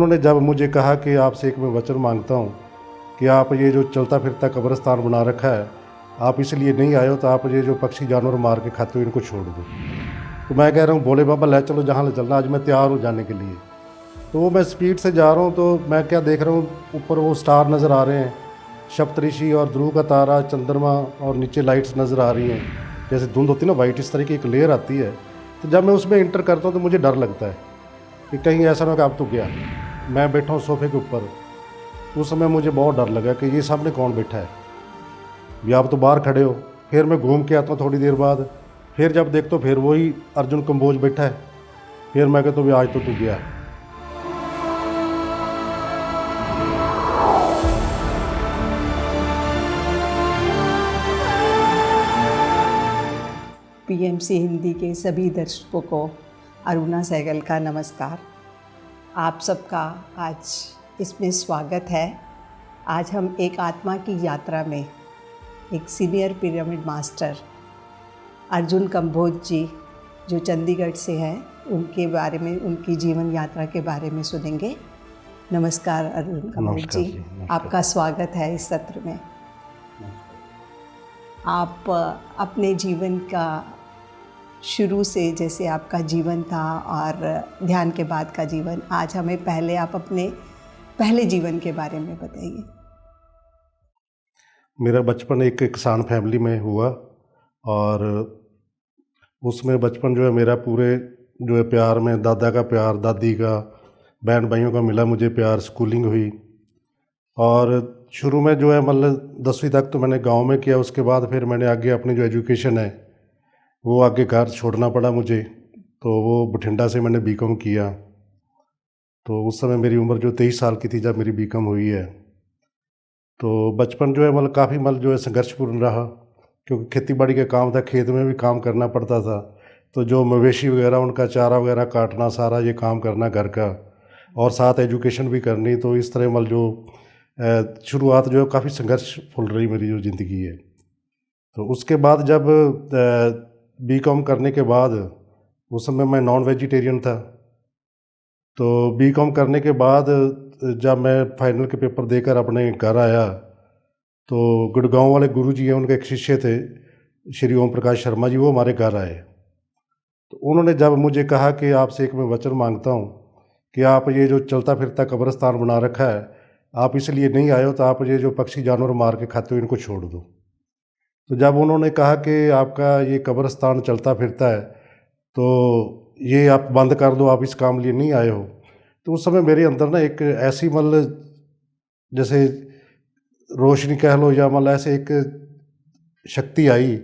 उन्होंने जब मुझे कहा कि आपसे एक मैं वचन मांगता हूँ कि आप ये जो चलता फिरता कब्रिस्तान बना रखा है, आप इसलिए नहीं आए हो, तो आप ये जो पक्षी जानवर मार के खाते हो इनको छोड़ दो। तो मैं कह रहा हूँ भोले बाबा ले चलो जहाँ ले चलना, आज मैं तैयार हूँ जाने के लिए। तो वो मैं स्पीड से जा रहा हूँ, तो मैं क्या देख रहा हूँ, ऊपर वो स्टार नज़र आ रहे हैं, सप्तऋषि और ध्रुव का तारा, चंद्रमा, और नीचे लाइट्स नज़र आ रही हैं, जैसे धुंध होती है ना वाइट, इस तरह की एक लेयर आती है। तो जब मैं उसमें इंटर करता हूँ तो मुझे डर लगता है कि कहीं ऐसा ना हो कि अब तो गया। मैं बैठा हूँ सोफे के ऊपर, उस समय मुझे बहुत डर लगा कि ये सामने कौन बैठा है, या आप तो बाहर खड़े हो। फिर मैं घूम के आता हूँ थोड़ी देर बाद, फिर जब देखता हूँ फिर वही अर्जुन कंबोज बैठा है। फिर मैं कहता हूँ आज तो तू गया। पीएमसी हिंदी के सभी दर्शकों को अरुणा सहगल का नमस्कार। आप सबका आज इसमें स्वागत है। आज हम एक आत्मा की यात्रा में एक senior pyramid master Arjun Kamboj ji, जो चंडीगढ़ से हैं, उनके बारे में, उनकी जीवन यात्रा के बारे में सुनेंगे। नमस्कार अर्जुन कंबोज जी, आपका स्वागत है इस सत्र में। आप अपने जीवन का शुरू से, जैसे आपका जीवन था और ध्यान के बाद का जीवन, आज हमें पहले आप अपने पहले जीवन के बारे में बताइए। मेरा बचपन एक किसान फैमिली में हुआ, और उसमें बचपन जो है मेरा पूरे जो है प्यार में, दादा का प्यार, दादी का, बहन भाइयों का मिला मुझे प्यार। स्कूलिंग हुई, और शुरू में जो है मतलब 10वीं तक तो मैंने गांव में किया। उसके बाद फिर मैंने आगे अपनी जो एजुकेशन है वो आगे घर छोड़ना पड़ा मुझे, तो वो बठिंडा से मैंने बीकॉम किया। तो उस समय मेरी उम्र जो 23 साल की थी जब मेरी बीकॉम हुई है। तो बचपन जो है मतलब काफ़ी मतलब जो है संघर्षपूर्ण रहा, क्योंकि खेती बाड़ी का काम था, खेत में भी काम करना पड़ता था। तो जो मवेशी वगैरह उनका चारा वगैरह काटना, सारा ये काम करना घर का, और साथ एजुकेशन भी करनी। तो इस तरह मतलब जो शुरुआत जो है काफ़ी संघर्षफुल रही मेरी जो ज़िंदगी है। तो उसके बाद जब बीकॉम करने के बाद, उस समय मैं नॉन वेजिटेरियन था। तो बीकॉम करने के बाद जब मैं फाइनल के पेपर देकर अपने घर आया, तो गुड़गांव वाले गुरुजी हैं, उनके एक शिष्य थे श्री ओम प्रकाश शर्मा जी, वो हमारे घर आए। तो उन्होंने जब मुझे कहा कि आपसे एक मैं वचन मांगता हूँ कि आप ये जो चलता फिरता कब्रिस्तान बना रखा है, आप इसलिए नहीं आए हो, तो आप ये जो पक्षी जानवर मार के खाते हो इनको छोड़ दो। तो जब उन्होंने कहा कि आपका ये कब्रिस्तान चलता फिरता है, तो ये आप बंद कर दो, आप इस काम लिए नहीं आए हो। तो उस समय मेरे अंदर ना एक ऐसी मतलब जैसे रोशनी कह लो, या मतलब ऐसे एक शक्ति आई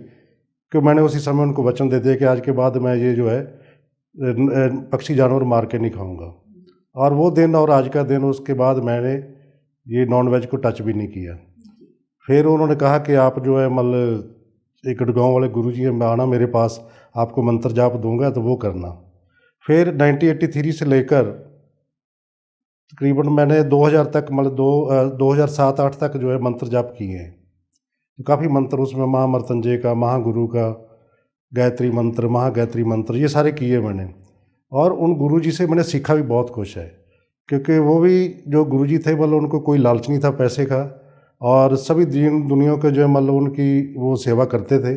कि मैंने उसी समय उनको वचन दे दिया कि आज के बाद मैं ये जो है पक्षी जानवर मार के नहीं खाऊंगा। और वो दिन और आज का दिन, उसके बाद मैंने ये नॉन वेज को टच भी नहीं किया। फिर उन्होंने कहा कि आप जो है मतलब एक गुड़गांव वाले गुरुजी हैं, आना मेरे पास, आपको मंत्र जाप दूंगा तो वो करना। फिर 1983 से लेकर तकरीबन मैंने 2000 तक मतलब 2007-8 तक जो है मंत्र जाप किए हैं। तो काफ़ी मंत्र उसमें महामृत्युंजय का, महागुरु का, गायत्री मंत्र, महागायत्री मंत्र, ये सारे किए मैंने। और उन गुरुजी से मैंने सीखा भी बहुत कुछ है, क्योंकि वो भी जो गुरुजी थे मतलब उनको कोई लालच नहीं था पैसे का, और सभी दीन दुनिया के जो है मतलब उनकी वो सेवा करते थे।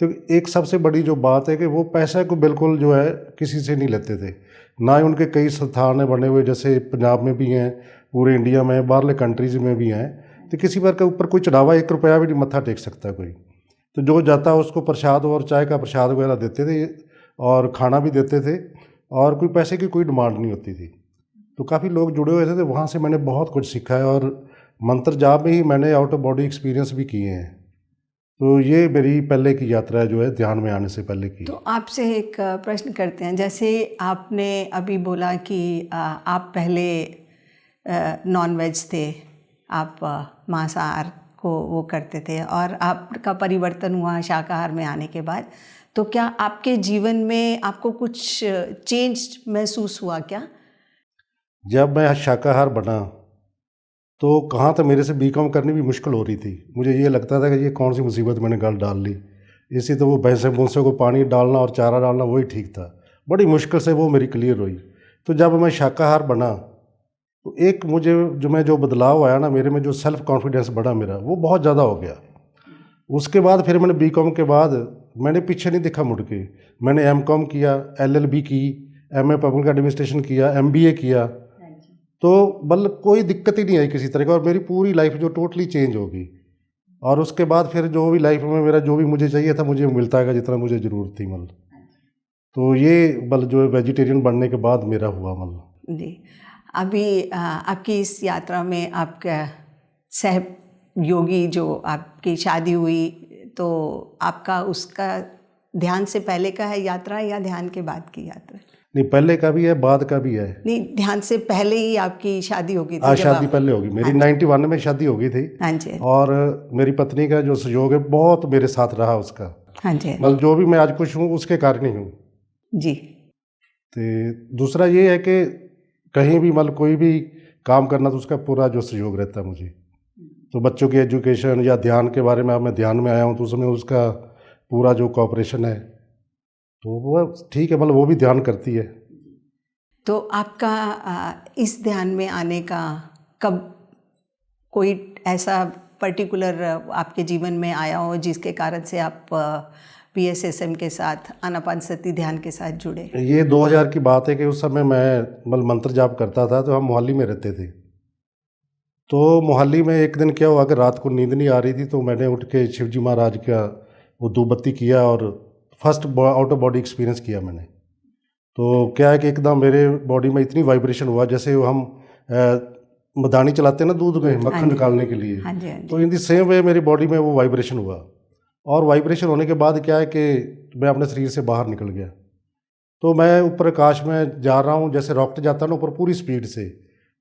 तो एक सबसे बड़ी जो बात है कि वो पैसे को बिल्कुल जो है किसी से नहीं लेते थे। ना ही उनके कई संस्थान बने हुए, जैसे पंजाब में भी हैं, पूरे इंडिया में, बाहरले कंट्रीज़ में भी हैं। तो किसी बार के ऊपर कोई चढ़ावा 1 रुपया भी नहीं मत्था टेक सकता कोई। तो जो जाता है उसको प्रसाद और चाय का प्रसाद वगैरह देते थे, और खाना भी देते थे, और कोई पैसे की कोई डिमांड नहीं होती थी। तो काफ़ी लोग जुड़े हुए थे, तो वहाँ से मैंने बहुत कुछ सीखा है, और मंत्र जाप में ही मैंने आउट ऑफ बॉडी एक्सपीरियंस भी किए हैं। तो ये मेरी पहले की यात्रा है जो है ध्यान में आने से पहले की। तो आपसे एक प्रश्न करते हैं। जैसे आपने अभी बोला कि आप पहले नॉन वेज थे, आप मांसाहार को वो करते थे, और आपका परिवर्तन हुआ शाकाहार में आने के बाद। तो क्या आपके जीवन में आपको कुछ चेंज महसूस हुआ क्या? जब मैं शाकाहार बना तो कहाँ तो मेरे से बीकॉम करनी भी मुश्किल हो रही थी। मुझे ये लगता था कि ये कौन सी मुसीबत मैंने गल डाल ली। इसी तो वो भैंसे भूंसे को पानी डालना और चारा डालना वही ठीक था। बड़ी मुश्किल से वो मेरी क्लियर हुई। तो जब मैं शाकाहार बना तो एक मुझे जो बदलाव आया ना मेरे में, जो सेल्फ कॉन्फिडेंस बढ़ा मेरा, वो बहुत ज़्यादा हो गया। उसके बाद फिर मैंने बीकॉम के बाद मैंने पीछे नहीं देखा मुड़ के। मैंने एमकॉम किया, एलएलबी की, एमए पब्लिक एडमिनिस्ट्रेशन किया, एमबीए किया। तो मतलब कोई दिक्कत ही नहीं आई किसी तरह का, और मेरी पूरी लाइफ जो टोटली चेंज हो गई। और उसके बाद फिर जो भी लाइफ में मेरा जो भी मुझे चाहिए था मुझे मिलता है जितना मुझे ज़रूरत थी मतलब। तो ये मतलब जो वेजिटेरियन बनने के बाद मेरा हुआ मतलब। जी, अभी आपकी इस यात्रा में आपका सहयोगी जो आपकी शादी हुई, तो आपका उसका ध्यान से पहले का है यात्रा या ध्यान के बाद की यात्रा? नहीं, पहले का भी है, बाद का भी है। नहीं, ध्यान से पहले ही आपकी शादी हो गई थी? हाँ, जब शादी आप... पहले होगी मेरी, 91 में शादी हो गई थी। हाँ जी। और मेरी पत्नी का जो सहयोग है बहुत मेरे साथ रहा उसका। हाँ जी। मतलब जो भी मैं आज खुश हूँ उसके कारण ही हूँ जी। तो दूसरा ये है कि कहीं भी मतलब कोई भी काम करना तो उसका पूरा जो सहयोग रहता है मुझे। तो बच्चों की एजुकेशन या ध्यान के बारे में, अब मैं ध्यान में आया हूँ तो उसमें उसका पूरा जो कोऑपरेशन है तो वो ठीक है, मतलब वो भी ध्यान करती है। तो आपका इस ध्यान में आने का कब कोई ऐसा पर्टिकुलर आपके जीवन में आया हो जिसके कारण से आप PSSM के साथ, आनापानसती ध्यान के साथ जुड़े? ये 2000 की बात है कि उस समय मैं मतलब मंत्र जाप करता था, तो हम मोहाली में रहते थे। तो मोहाली में एक दिन क्या हुआ कि रात को नींद नहीं आ रही थी, तो मैंने उठ के शिवजी महाराज का वो धूप बत्ती किया और first out of body experience किया मैंने। तो क्या है कि एकदम मेरे बॉडी में इतनी वाइब्रेशन हुआ जैसे हम मदानी चलाते हैं ना दूध में मक्खन निकालने के लिए। हाँ जी, हाँ जी। तो इन दी सेम वे मेरी बॉडी में वो वाइब्रेशन हुआ, और वाइब्रेशन होने के बाद क्या है कि मैं अपने शरीर से बाहर निकल गया। तो मैं ऊपर आकाश में जा रहा हूँ, जैसे रॉकेट जाता है ना ऊपर पूरी स्पीड से।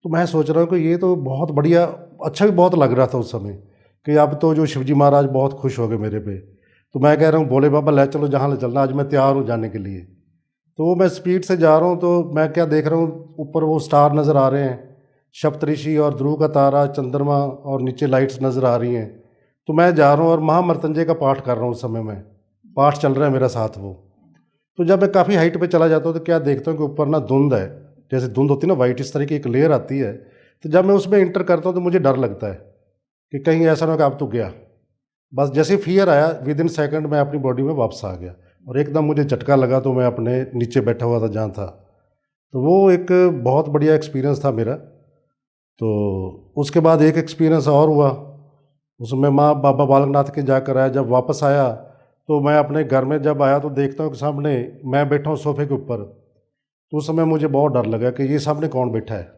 तो मैं सोच रहा हूँ कि ये तो बहुत बढ़िया, अच्छा भी बहुत लग रहा था उस समय कि अब तो जो शिवजी महाराज बहुत खुश हो गए मेरे पे। तो मैं कह रहा हूँ भोले बाबा ले चलो जहाँ ले चलना, आज मैं तैयार हूँ जाने के लिए। तो मैं स्पीड से जा रहा हूँ, तो मैं क्या देख रहा हूँ, ऊपर वो स्टार नज़र आ रहे हैं, सप्तऋषि और ध्रुव का तारा, चंद्रमा, और नीचे लाइट्स नज़र आ रही हैं। तो मैं जा रहा हूँ और महामृत्युंजय का पाठ कर रहा हूँ उस समय में, पाठ चल रहा है मेरा साथ वो। तो जब मैं काफ़ी हाइट पे चला जाता हूँ तो क्या देखता हूँ कि ऊपर ना धुंध है, जैसे धुंध होती है ना वाइट, इस तरह की एक लेयर आती है। तो जब मैं उसमें इंटर करता हूँ तो मुझे डर लगता है कि कहीं ऐसा ना हो कि अब तो गया। बस जैसे फियर आया, विद इन सेकेंड मैं अपनी बॉडी में वापस आ गया, और एकदम मुझे झटका लगा तो मैं अपने नीचे बैठा हुआ था जहाँ था। तो वो एक बहुत बढ़िया एक्सपीरियंस था मेरा। तो उसके बाद एक एक्सपीरियंस और हुआ, उसमें माँ बाबा बालकनाथ के जाकर आया। जब वापस आया तो मैं अपने घर में जब आया तो देखता हूँ कि सामने मैं बैठा हूँ सोफे के ऊपर। तो उस समय मुझे बहुत डर लगा कि ये सामने कौन बैठा है,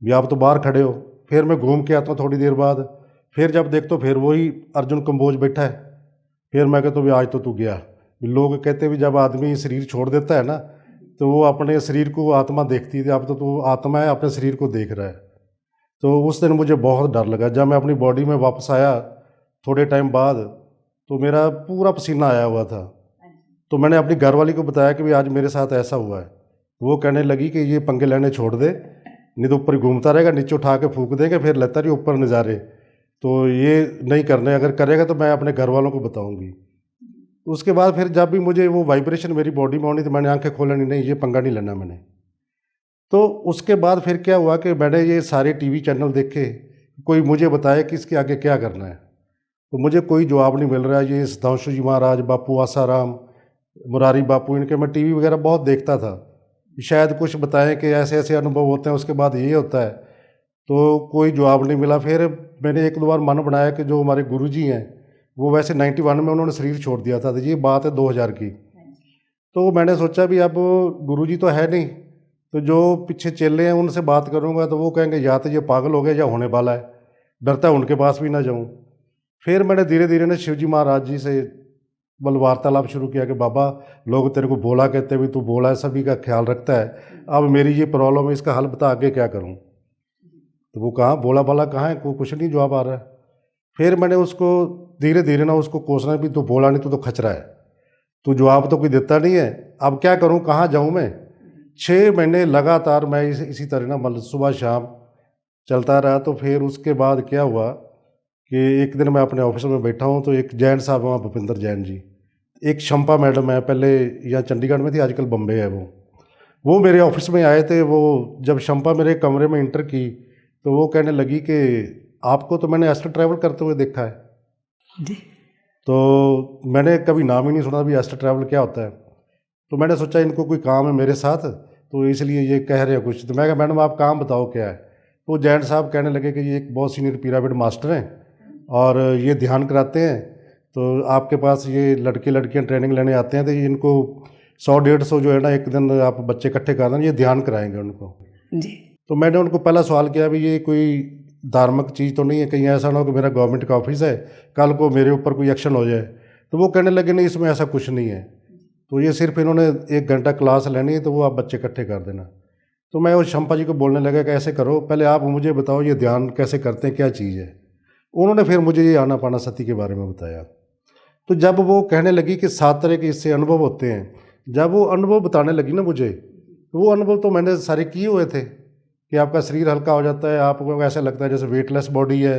भी आप तो बाहर खड़े हो। फिर मैं घूम के आता हूँ थोड़ी देर बाद, फिर जब देखता हूँ फिर वही अर्जुन कंबोज बैठा है। फिर मैं कहता हूँ आज तो तू गया। लोग कहते भी जब आदमी शरीर छोड़ देता है ना तो वो अपने शरीर को आत्मा देखती थी, अब तो तू आत्मा है अपने शरीर को देख रहा है। तो उस दिन मुझे बहुत डर लगा। जब मैं अपनी बॉडी में वापस आया थोड़े टाइम बाद, तो मेरा पूरा पसीना आया हुआ था। तो मैंने अपनी घरवाली को बताया कि भाई आज मेरे साथ ऐसा हुआ है। वो कहने लगी कि ये पंगे लेने छोड़ दे, नहीं तो ऊपर घूमता रहेगा, नीचे उठा के फूंक देंगे, फिर लेता रही ऊपर नज़ारे। तो ये नहीं करने, अगर करेगा तो मैं अपने घर वालों को बताऊँगी। उसके बाद फिर जब भी मुझे वो वाइब्रेशन मेरी बॉडी में होनी तो मैंने आंखें खोलनी नहीं, ये पंगा नहीं लेना मैंने। तो उसके बाद फिर क्या हुआ कि मैंने ये सारे टीवी चैनल देखे, कोई मुझे बताया कि इसके आगे क्या करना है। तो मुझे कोई जवाब नहीं मिल रहा है। ये सुधांशु जी महाराज, बापू आसाराम, मुरारी बापू, इनके मैं टीवी वगैरह बहुत देखता था, शायद कुछ बताएं कि ऐसे ऐसे अनुभव होते हैं, उसके बाद ये होता है। तो कोई जवाब नहीं मिला। फिर मैंने एक दो बार मन बनाया कि जो हमारे गुरुजी हैं, वो वैसे 91 में उन्होंने शरीर छोड़ दिया था, तो ये बात है 2000 की। तो मैंने सोचा भी अब गुरुजी तो है नहीं, तो जो पीछे चेले हैं उनसे बात करूंगा तो वो कहेंगे या तो ये पागल हो गया या होने वाला है, डरता है उनके पास भी ना जाऊं। फिर मैंने धीरे धीरे ना शिवजी महाराज जी से बल वार्तालाप शुरू किया कि बाबा लोग तेरे को बोला कहते हैं भी तू बोला है, सभी का ख्याल रखता है, अब मेरी ये प्रॉब्लम है, इसका हल बता, आगे क्या करूं। तो वो कहाँ बोला भला कहाँ है, कुछ नहीं जवाब आ रहा है। फिर मैंने उसको धीरे धीरे ना उसको कोसना भी, तू बोला नहीं, तू तो खचरा है, तू जवाब तो कोई देता नहीं है, अब क्या करूं, कहाँ जाऊं मैं। 6 महीने लगातार मैं इसी तरह ना मतलब सुबह शाम चलता रहा। तो फिर उसके बाद क्या हुआ कि एक दिन मैं अपने ऑफिस में बैठा हूँ तो एक जैन साहब वहाँ, भूपिंदर जैन जी, एक शंपा मैडम है, पहले यहाँ चंडीगढ़ में थी, आजकल बम्बे है वो मेरे ऑफिस में आए थे। वो जब शंपा मेरे कमरे में इंटर की तो वो कहने लगी कि आपको तो मैंने एस्टर ट्रैवल करते हुए देखा है। जी। तो मैंने कभी नाम ही नहीं सुना भी एस्टर ट्रैवल क्या होता है। तो मैंने सोचा इनको कोई काम है मेरे साथ, तो इसलिए ये कह रहे हैं कुछ। तो मैं कहा मैडम आप काम बताओ क्या है। तो जैन साहब कहने लगे कि ये एक बहुत सीनियर पिरामिड मास्टर हैं और ये ध्यान कराते हैं, तो आपके पास ये लड़के लड़कियां ट्रेनिंग लेने आते हैं, तो ये इनको 100-150 जो है ना एक दिन आप बच्चे इकट्ठे कर दें, ये ध्यान कराएंगे उनको। जी। तो मैंने उनको पहला सवाल किया भी ये कोई धार्मिक चीज़ तो नहीं है, कहीं ऐसा ना हो कि मेरा गवर्नमेंट का ऑफिस है कल को मेरे ऊपर कोई एक्शन हो जाए। तो वो कहने लगे नहीं इसमें ऐसा कुछ नहीं है, तो ये सिर्फ इन्होंने 1 घंटा क्लास लेनी है तो वो आप बच्चे इकट्ठे कर देना। तो मैं उस शंपा जी को बोलने लगा कि ऐसे करो, पहले आप मुझे बताओ ये ध्यान कैसे करते हैं, क्या चीज़ है। उन्होंने फिर मुझे ये आनापाना सती के बारे में बताया। तो जब वो कहने लगी कि 7 तरह के इससे अनुभव होते हैं, जब वो अनुभव बताने लगी ना मुझे, तो वो अनुभव तो मैंने सारे किए हुए थे कि आपका शरीर हल्का हो जाता है, आपको ऐसा लगता है जैसे वेटलेस बॉडी है,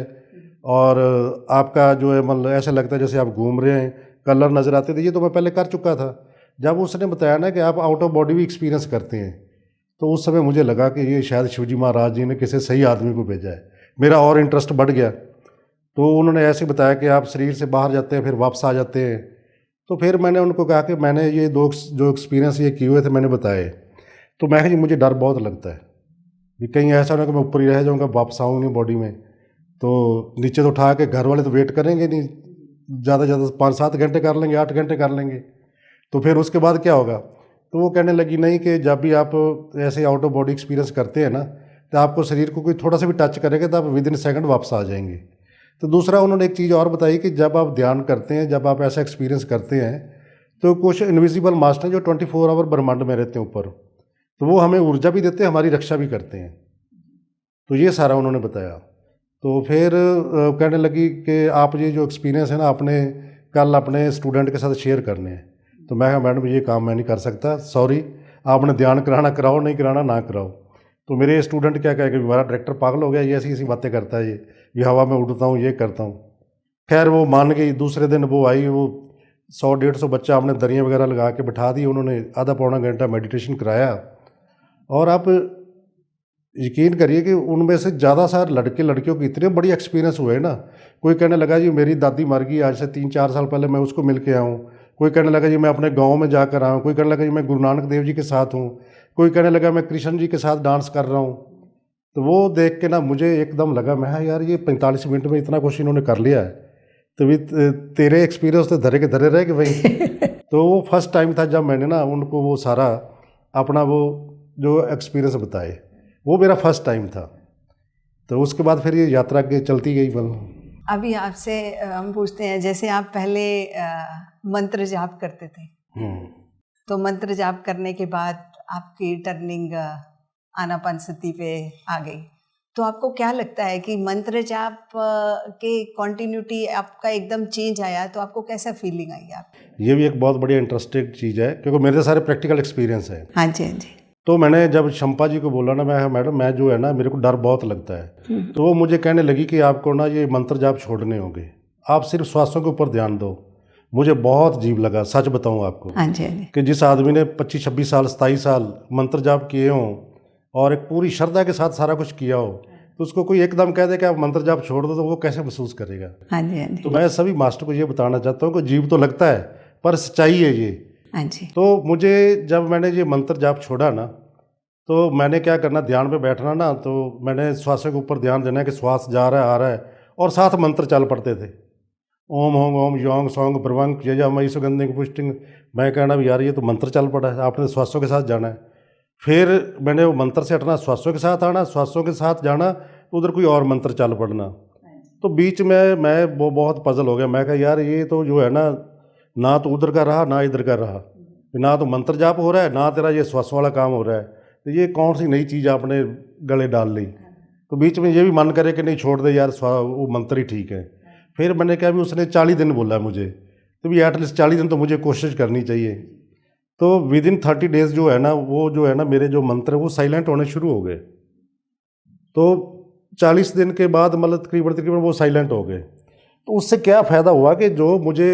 और आपका जो है मतलब ऐसा लगता है जैसे आप घूम रहे हैं, कलर नज़र आते थे। ये तो मैं पहले कर चुका था। जब उसने बताया ना कि आप आउट ऑफ बॉडी भी एक्सपीरियंस करते हैं, तो उस समय मुझे लगा कि ये शायद शिवजी महाराज जी ने किसी सही आदमी को भेजा है। मेरा और इंटरेस्ट बढ़ गया। तो उन्होंने ऐसे बताया कि आप शरीर से बाहर जाते हैं फिर वापस आ जाते हैं। तो फिर मैंने उनको कहा कि मैंने ये जो एक्सपीरियंस ये किए हुए थे मैंने बताए। तो मैं कहा जी मुझे डर बहुत लगता है कि कहीं ऐसा ना कि मैं ऊपर ही रह जाऊँगा, वापस आऊँ नहीं बॉडी में, तो नीचे तो उठा के घर वाले तो वेट करेंगे नहीं, ज़्यादा से ज़्यादा 5-7 घंटे कर लेंगे, 8 घंटे कर लेंगे, तो फिर उसके बाद क्या होगा। तो वो कहने लगी नहीं कि जब भी आप ऐसे आउट ऑफ बॉडी एक्सपीरियंस करते हैं ना, तो आपको शरीर को कोई थोड़ा सा भी टच करेगा तो आप विद इन सेकंड वापस आ जाएंगे। तो दूसरा उन्होंने एक चीज़ और बताई कि जब आप ध्यान करते हैं, जब आप ऐसा एक्सपीरियंस करते हैं, तो कुछ इनविजिबल मास्टर जो 24 आवर ब्रह्मांड में रहते हैं ऊपर, तो वो हमें ऊर्जा भी देते हैं, हमारी रक्षा भी करते हैं। तो ये सारा उन्होंने बताया। तो फिर कहने लगी कि आप ये जो एक्सपीरियंस है ना आपने कल अपने स्टूडेंट के साथ शेयर करने हैं। तो मैं कहा मैडम ये काम मैं नहीं कर सकता, सॉरी, आपने ध्यान कराना कराओ, नहीं कराना ना कराओ। तो मेरे स्टूडेंट क्या कहे कि हमारा डायरेक्टर पागल हो गया, ये ऐसी ऐसी बातें करता है, ये हवा में उड़ता हूँ, ये करता हूँ। खैर वो मान गई। दूसरे दिन वो आई, वो 100-150 बच्चा आपने दरियाँ वगैरह लगा के बिठा दी, उन्होंने आधा पौना घंटा मेडिटेशन कराया। और आप यकीन करिए कि उनमें से ज़्यादा सारे लड़के लड़कियों को इतने बड़ी एक्सपीरियंस हुए ना। कोई कहने लगा जी मेरी दादी मर गई आज से 3-4 साल पहले, मैं उसको मिल के आया हूँ। कोई कहने लगा जी मैं अपने गांव में जाकर आया हूँ। कोई कहने लगा जी मैं गुरु नानक देव जी के साथ हूँ। कोई कहने लगा मैं कृष्ण जी के साथ डांस कर रहा हूँ। तो वो देख के ना मुझे एकदम लगा, मैं हाँ यार ये 45 मिनट में इतना कुछ इन्होंने कर लिया है, तो भी तेरे एक्सपीरियंस तो धरे के धरे रह गए भाई। तो वो फर्स्ट टाइम था जब मैंने ना उनको वो सारा अपना वो जो एक्सपीरियंस बताए, वो मेरा फर्स्ट टाइम था। तो उसके बाद फिर ये यात्रा के चलती गई। अभी आपसे हम पूछते हैं, जैसे आप पहले मंत्र जाप करते थे, तो मंत्र जाप करने के बाद आपकी टर्निंग आनापानसती पे आ गई, तो आपको क्या लगता है कि मंत्र जाप के कंटिन्यूटी आपका एकदम चेंज आया, तो आपको कैसा फीलिंग आई आप? ये भी एक बहुत बढ़िया इंटरेस्टिंग चीज़ है क्योंकि मेरे सारे प्रैक्टिकल एक्सपीरियंस है। हाँ जी, हाँ जी। तो मैंने जब शंपा जी को बोला ना, मैं मैडम मैं जो है ना मेरे को डर बहुत लगता है, तो वो मुझे कहने लगी कि आपको ना ये मंत्र जाप छोड़ने होंगे, आप सिर्फ श्वासों के ऊपर ध्यान दो। मुझे बहुत अजीब लगा, सच बताऊं आपको, हाँ जी, हाँ जी। कि जिस आदमी ने 25-26 साल 27 साल मंत्र जाप किए हों और एक पूरी श्रद्धा के साथ सारा कुछ किया हो, तो उसको कोई एकदम कह दे कि आप मंत्र जाप छोड़ दो, तो वो कैसे महसूस करेगा। हाँ जी, हाँ जी। तो मैं सभी मास्टर को ये बताना चाहता हूँ कि अजीब तो लगता है पर सच्चाई है ये। हाँ जी। तो मुझे जब मैंने ये मंत्र जाप छोड़ा ना, तो मैंने क्या करना, ध्यान पे बैठना ना, तो मैंने श्वासों के ऊपर ध्यान देना है कि श्वास जा रहा है आ रहा है, और साथ मंत्र चल पड़ते थे, ओम होंग ओम योंग सोंग ब्रवंग यजामयी सुगंधिंग पुष्टिंग। मैं कहना भी यार ये तो मंत्र चल पड़ा है, आपने श्वासों के साथ जाना है। फिर मैंने वो मंत्र से हटना, श्वासों के साथ आना, श्वासों के साथ जाना, तो उधर कोई और मंत्र चल पड़ना। तो बीच में मैं वो बहुत पजल हो गया। मैं कहा यार ये तो जो है ना तो उधर का रहा ना इधर का रहा, ना तो मंत्र जाप हो रहा है ना तेरा ये श्वास वाला काम हो रहा है, तो ये कौन सी नई चीज़ आपने गले डाल ली। तो बीच में ये भी मन करे कि नहीं छोड़ दे यार, वो मंत्र ही ठीक है। फिर मैंने कहा भी उसने 40 दिन बोला मुझे, तो भी एटलीस्ट 40 दिन तो मुझे कोशिश करनी चाहिए। तो विद इन 30 डेज जो है ना, वो जो है ना मेरे जो मंत्र है वो साइलेंट होने शुरू हो गए। तो 40 दिन के बाद मतलब तकरीबन वो साइलेंट हो गए। तो उससे क्या फ़ायदा हुआ कि जो मुझे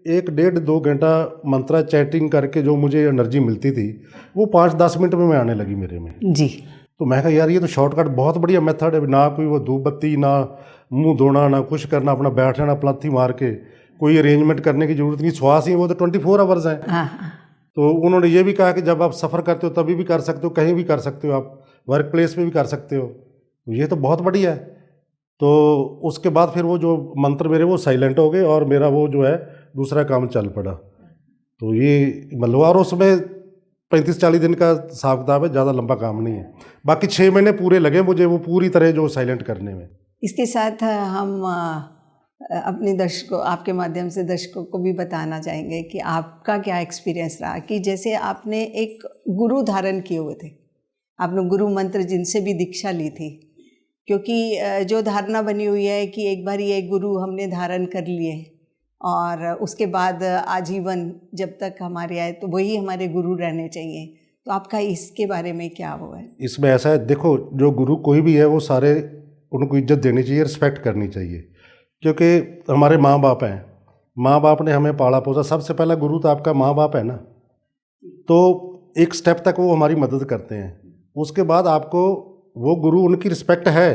एक 1.5-2 घंटा मंत्रा चैटिंग करके जो मुझे एनर्जी मिलती थी वो 5-10 मिनट में आने लगी मेरे में। जी। तो मैं कहा यार ये तो शॉर्टकट बहुत बढ़िया मेथड है, ना कोई वो धूप बत्ती, ना मुंह धोना, ना कुछ करना, अपना बैठ जाना पलाथी मार के, कोई अरेंजमेंट करने की जरूरत नहीं, श्वास ही वो तो 24 आवर्स हैं। हाँ। तो उन्होंने ये भी कहा कि जब आप सफ़र करते हो तभी भी कर सकते हो, कहीं भी कर सकते हो, आप वर्क प्लेस पे भी कर सकते हो, तो ये तो बहुत बढ़िया है। तो उसके बाद फिर वो जो मंत्र मेरे वो साइलेंट हो गए और मेरा वो जो है दूसरा काम चल पड़ा। तो ये मतलब, और उसमें 35-40 दिन का हिसाब किताब है, ज़्यादा लंबा काम नहीं है। बाकी 6 महीने पूरे लगे मुझे वो पूरी तरह जो साइलेंट करने में। इसके साथ हम अपने दर्शकों, आपके माध्यम से दर्शकों को भी बताना चाहेंगे कि आपका क्या एक्सपीरियंस रहा, कि जैसे आपने एक गुरु धारण किए हुए थे, आपने गुरु मंत्र जिनसे भी दीक्षा ली थी, क्योंकि जो धारणा बनी हुई है कि एक बार ये गुरु हमने धारण कर लिए और उसके बाद आजीवन जब तक हमारे आए तो वही हमारे गुरु रहने चाहिए, तो आपका इसके बारे में क्या वो है? इसमें ऐसा है, देखो जो गुरु कोई भी है वो सारे उनको इज्जत देनी चाहिए, रिस्पेक्ट करनी चाहिए, क्योंकि हमारे माँ बाप हैं, माँ बाप ने हमें पाला पोसा, सबसे पहला गुरु तो आपका माँ बाप है ना। तो एक स्टेप तक वो हमारी मदद करते हैं, उसके बाद आपको वो गुरु, उनकी रिस्पेक्ट है,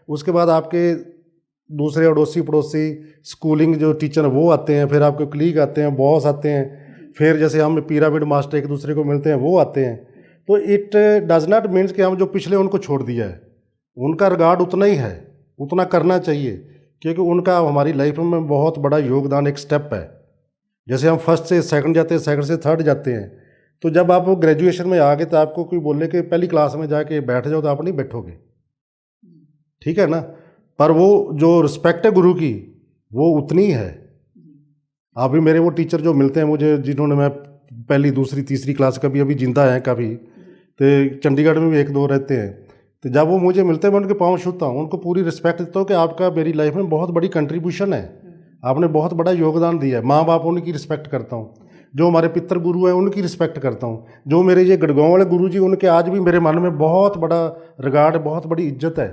उसके बाद आपके दूसरे अड़ोसी पड़ोसी स्कूलिंग जो टीचर वो आते हैं, फिर आपके कलीग आते हैं, बॉस आते हैं, फिर जैसे हम पिरामिड मास्टर एक दूसरे को मिलते हैं वो आते हैं। तो इट डज नॉट मीन्स कि हम जो पिछले उनको छोड़ दिया है, उनका रिगार्ड उतना ही है, उतना करना चाहिए, क्योंकि उनका हमारी लाइफ में बहुत बड़ा योगदान, एक स्टेप है। जैसे हम फर्स्ट से सेकंड जाते हैं, सेकंड से थर्ड जाते हैं, तो जब आप वो ग्रेजुएशन में आ गए तो आपको कोई बोले कि पहली क्लास में जाके बैठ जाओ, तो आप नहीं बैठोगे, ठीक है ना। पर वो जो रिस्पेक्ट है गुरु की वो उतनी है। अभी मेरे वो टीचर जो मिलते हैं मुझे, जिन्होंने मैं पहली दूसरी तीसरी क्लास, कभी अभी जिंदा हैं, कभी तो चंडीगढ़ में भी 1-2 रहते हैं, तो जब वो मुझे मिलते हैं मैं उनके पाँव छूता हूँ, उनको पूरी रिस्पेक्ट देता हूँ कि आपका मेरी लाइफ में बहुत बड़ी कंट्रीब्यूशन है, आपने बहुत बड़ा योगदान दिया है। माँ बाप उनकी रिस्पेक्ट करता हूँ, जो हमारे पितर गुरु हैं उनकी रिस्पेक्ट करता हूँ, जो मेरे ये गढ़गांव वाले गुरु जी, उनके आज भी मेरे मन में बहुत बड़ा रिगार्ड, बहुत बड़ी इज्जत है,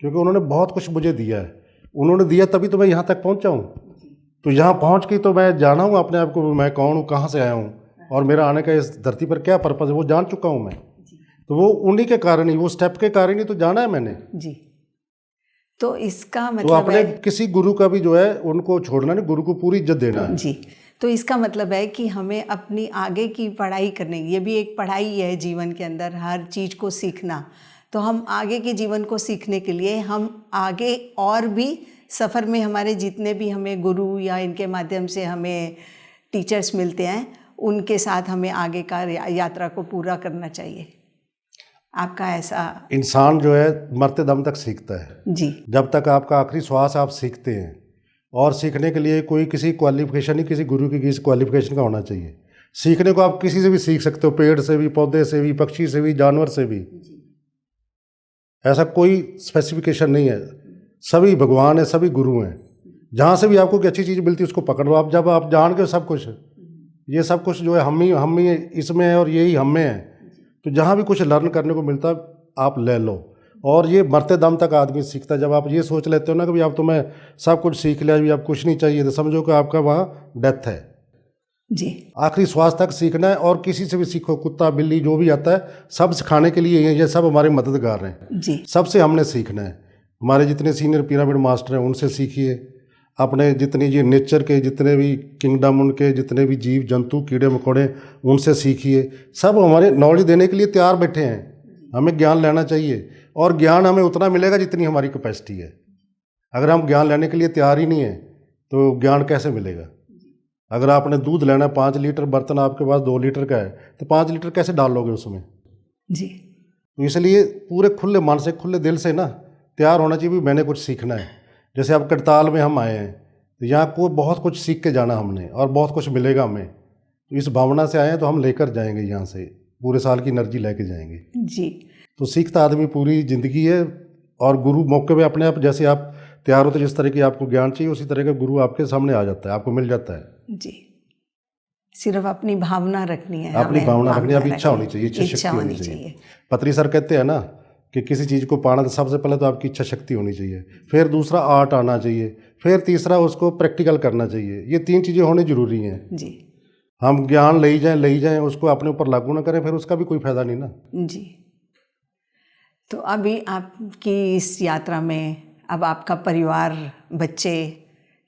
क्योंकि उन्होंने बहुत कुछ मुझे दिया है। उन्होंने दिया तभी तो मैं यहाँ तक पहुँचा हूँ। तो यहाँ पहुँच के तो मैं जाना हूँ अपने आप को, मैं कौन हूँ, कहाँ से आया हूँ, और मेरा आने का इस धरती पर क्या पर्पज़ है, वो जान चुका हूँ मैं। तो वो उन्हीं के कारण ही, वो स्टेप के कारण ही तो जाना है मैंने जी। तो इसका मतलब तो अपने किसी गुरु का भी जो है उनको छोड़ना नहीं, गुरु को पूरी इज्जत देना है जी। तो इसका मतलब है कि हमें अपनी आगे की पढ़ाई करनी, ये भी एक पढ़ाई है जीवन के अंदर, हर चीज़ को सीखना। तो हम आगे के जीवन को सीखने के लिए हम आगे और भी सफ़र में हमारे जितने भी हमें गुरु या इनके माध्यम से हमें टीचर्स मिलते हैं, उनके साथ हमें आगे का यात्रा को पूरा करना चाहिए। आपका ऐसा? इंसान जो है मरते दम तक सीखता है जी। जब तक आपका आखिरी श्वास आप सीखते हैं, और सीखने के लिए कोई किसी क्वालिफिकेशन नहीं, किसी गुरु की किसी क्वालिफिकेशन का होना चाहिए। सीखने को आप किसी से भी सीख सकते हो, पेड़ से भी, पौधे से भी, पक्षी से भी, जानवर से भी, ऐसा कोई स्पेसिफिकेशन नहीं है। सभी भगवान है, सभी गुरु हैं, जहाँ से भी आपको कोई अच्छी चीज़ मिलती है उसको पकड़ लो। आप जब आप जान के सब कुछ, ये सब कुछ जो है हम ही इसमें है और यही हम में है, तो जहाँ भी कुछ लर्न करने को मिलता है आप ले लो। और ये मरते दम तक आदमी सीखता है। जब आप ये सोच लेते हो ना कि भाई अब तो मैं सब कुछ सीख लिया, अभी अब कुछ नहीं चाहिए, तो समझो कि आपका वहाँ डेथ है जी। आखिरी श्वास तक सीखना है। और किसी से भी सीखो, कुत्ता बिल्ली जो भी आता है सब सिखाने के लिए ये सब हमारे मददगार हैं जी। सबसे हमने सीखना है। हमारे जितने सीनियर पिरामिड मास्टर हैं उनसे सीखिए, अपने जितनी ये नेचर के जितने भी किंगडम, उनके जितने भी जीव जंतु कीड़े मकोड़े, उनसे सीखिए। सब हमारे नॉलेज देने के लिए तैयार बैठे हैं, हमें ज्ञान लेना चाहिए। और ज्ञान हमें उतना मिलेगा जितनी हमारी कैपेसिटी है। अगर हम ज्ञान लेने के लिए तैयार ही नहीं है तो ज्ञान कैसे मिलेगा? अगर आपने दूध लेना 5 लीटर, बर्तन आपके पास 2 लीटर का है, तो 5 लीटर कैसे डाल लोगे उसमें? जी। तो इसलिए पूरे खुले मन से, खुले दिल से ना तैयार होना चाहिए, मैंने कुछ सीखना है। जैसे अब करताल में हम आए हैं तो यहाँ को बहुत कुछ सीख के जाना हमने, और बहुत कुछ मिलेगा हमें। तो इस भावना से आए हैं तो हम लेकर जाएंगे, यहाँ से पूरे साल की एनर्जी लेके जाएंगे जी। तो सीखता आदमी पूरी ज़िंदगी है। और गुरु मौके पे अपने आप, जैसे आप तैयार होते जिस तरह की आपको ज्ञान चाहिए उसी तरह का गुरु आपके सामने आ जाता है, आपको मिल जाता है। जी। सिर्फ अपनी भावना रखनी है, अपनी भावना रखनी है, अपनी इच्छा होनी चाहिए, इच्छा होनी चाहिए। पत्री सर कहते हैं ना कि किसी चीज़ को पाना, तो सबसे पहले तो आपकी इच्छा शक्ति होनी चाहिए, फिर दूसरा आर्ट आना चाहिए, फिर तीसरा उसको प्रैक्टिकल करना चाहिए। ये 3 चीज़ें होनी ज़रूरी हैं। जी हम ज्ञान ले ही जाएं, उसको अपने ऊपर लागू ना करें, फिर उसका भी कोई फ़ायदा नहीं ना। जी। तो अभी आपकी इस यात्रा में अब आपका परिवार, बच्चे,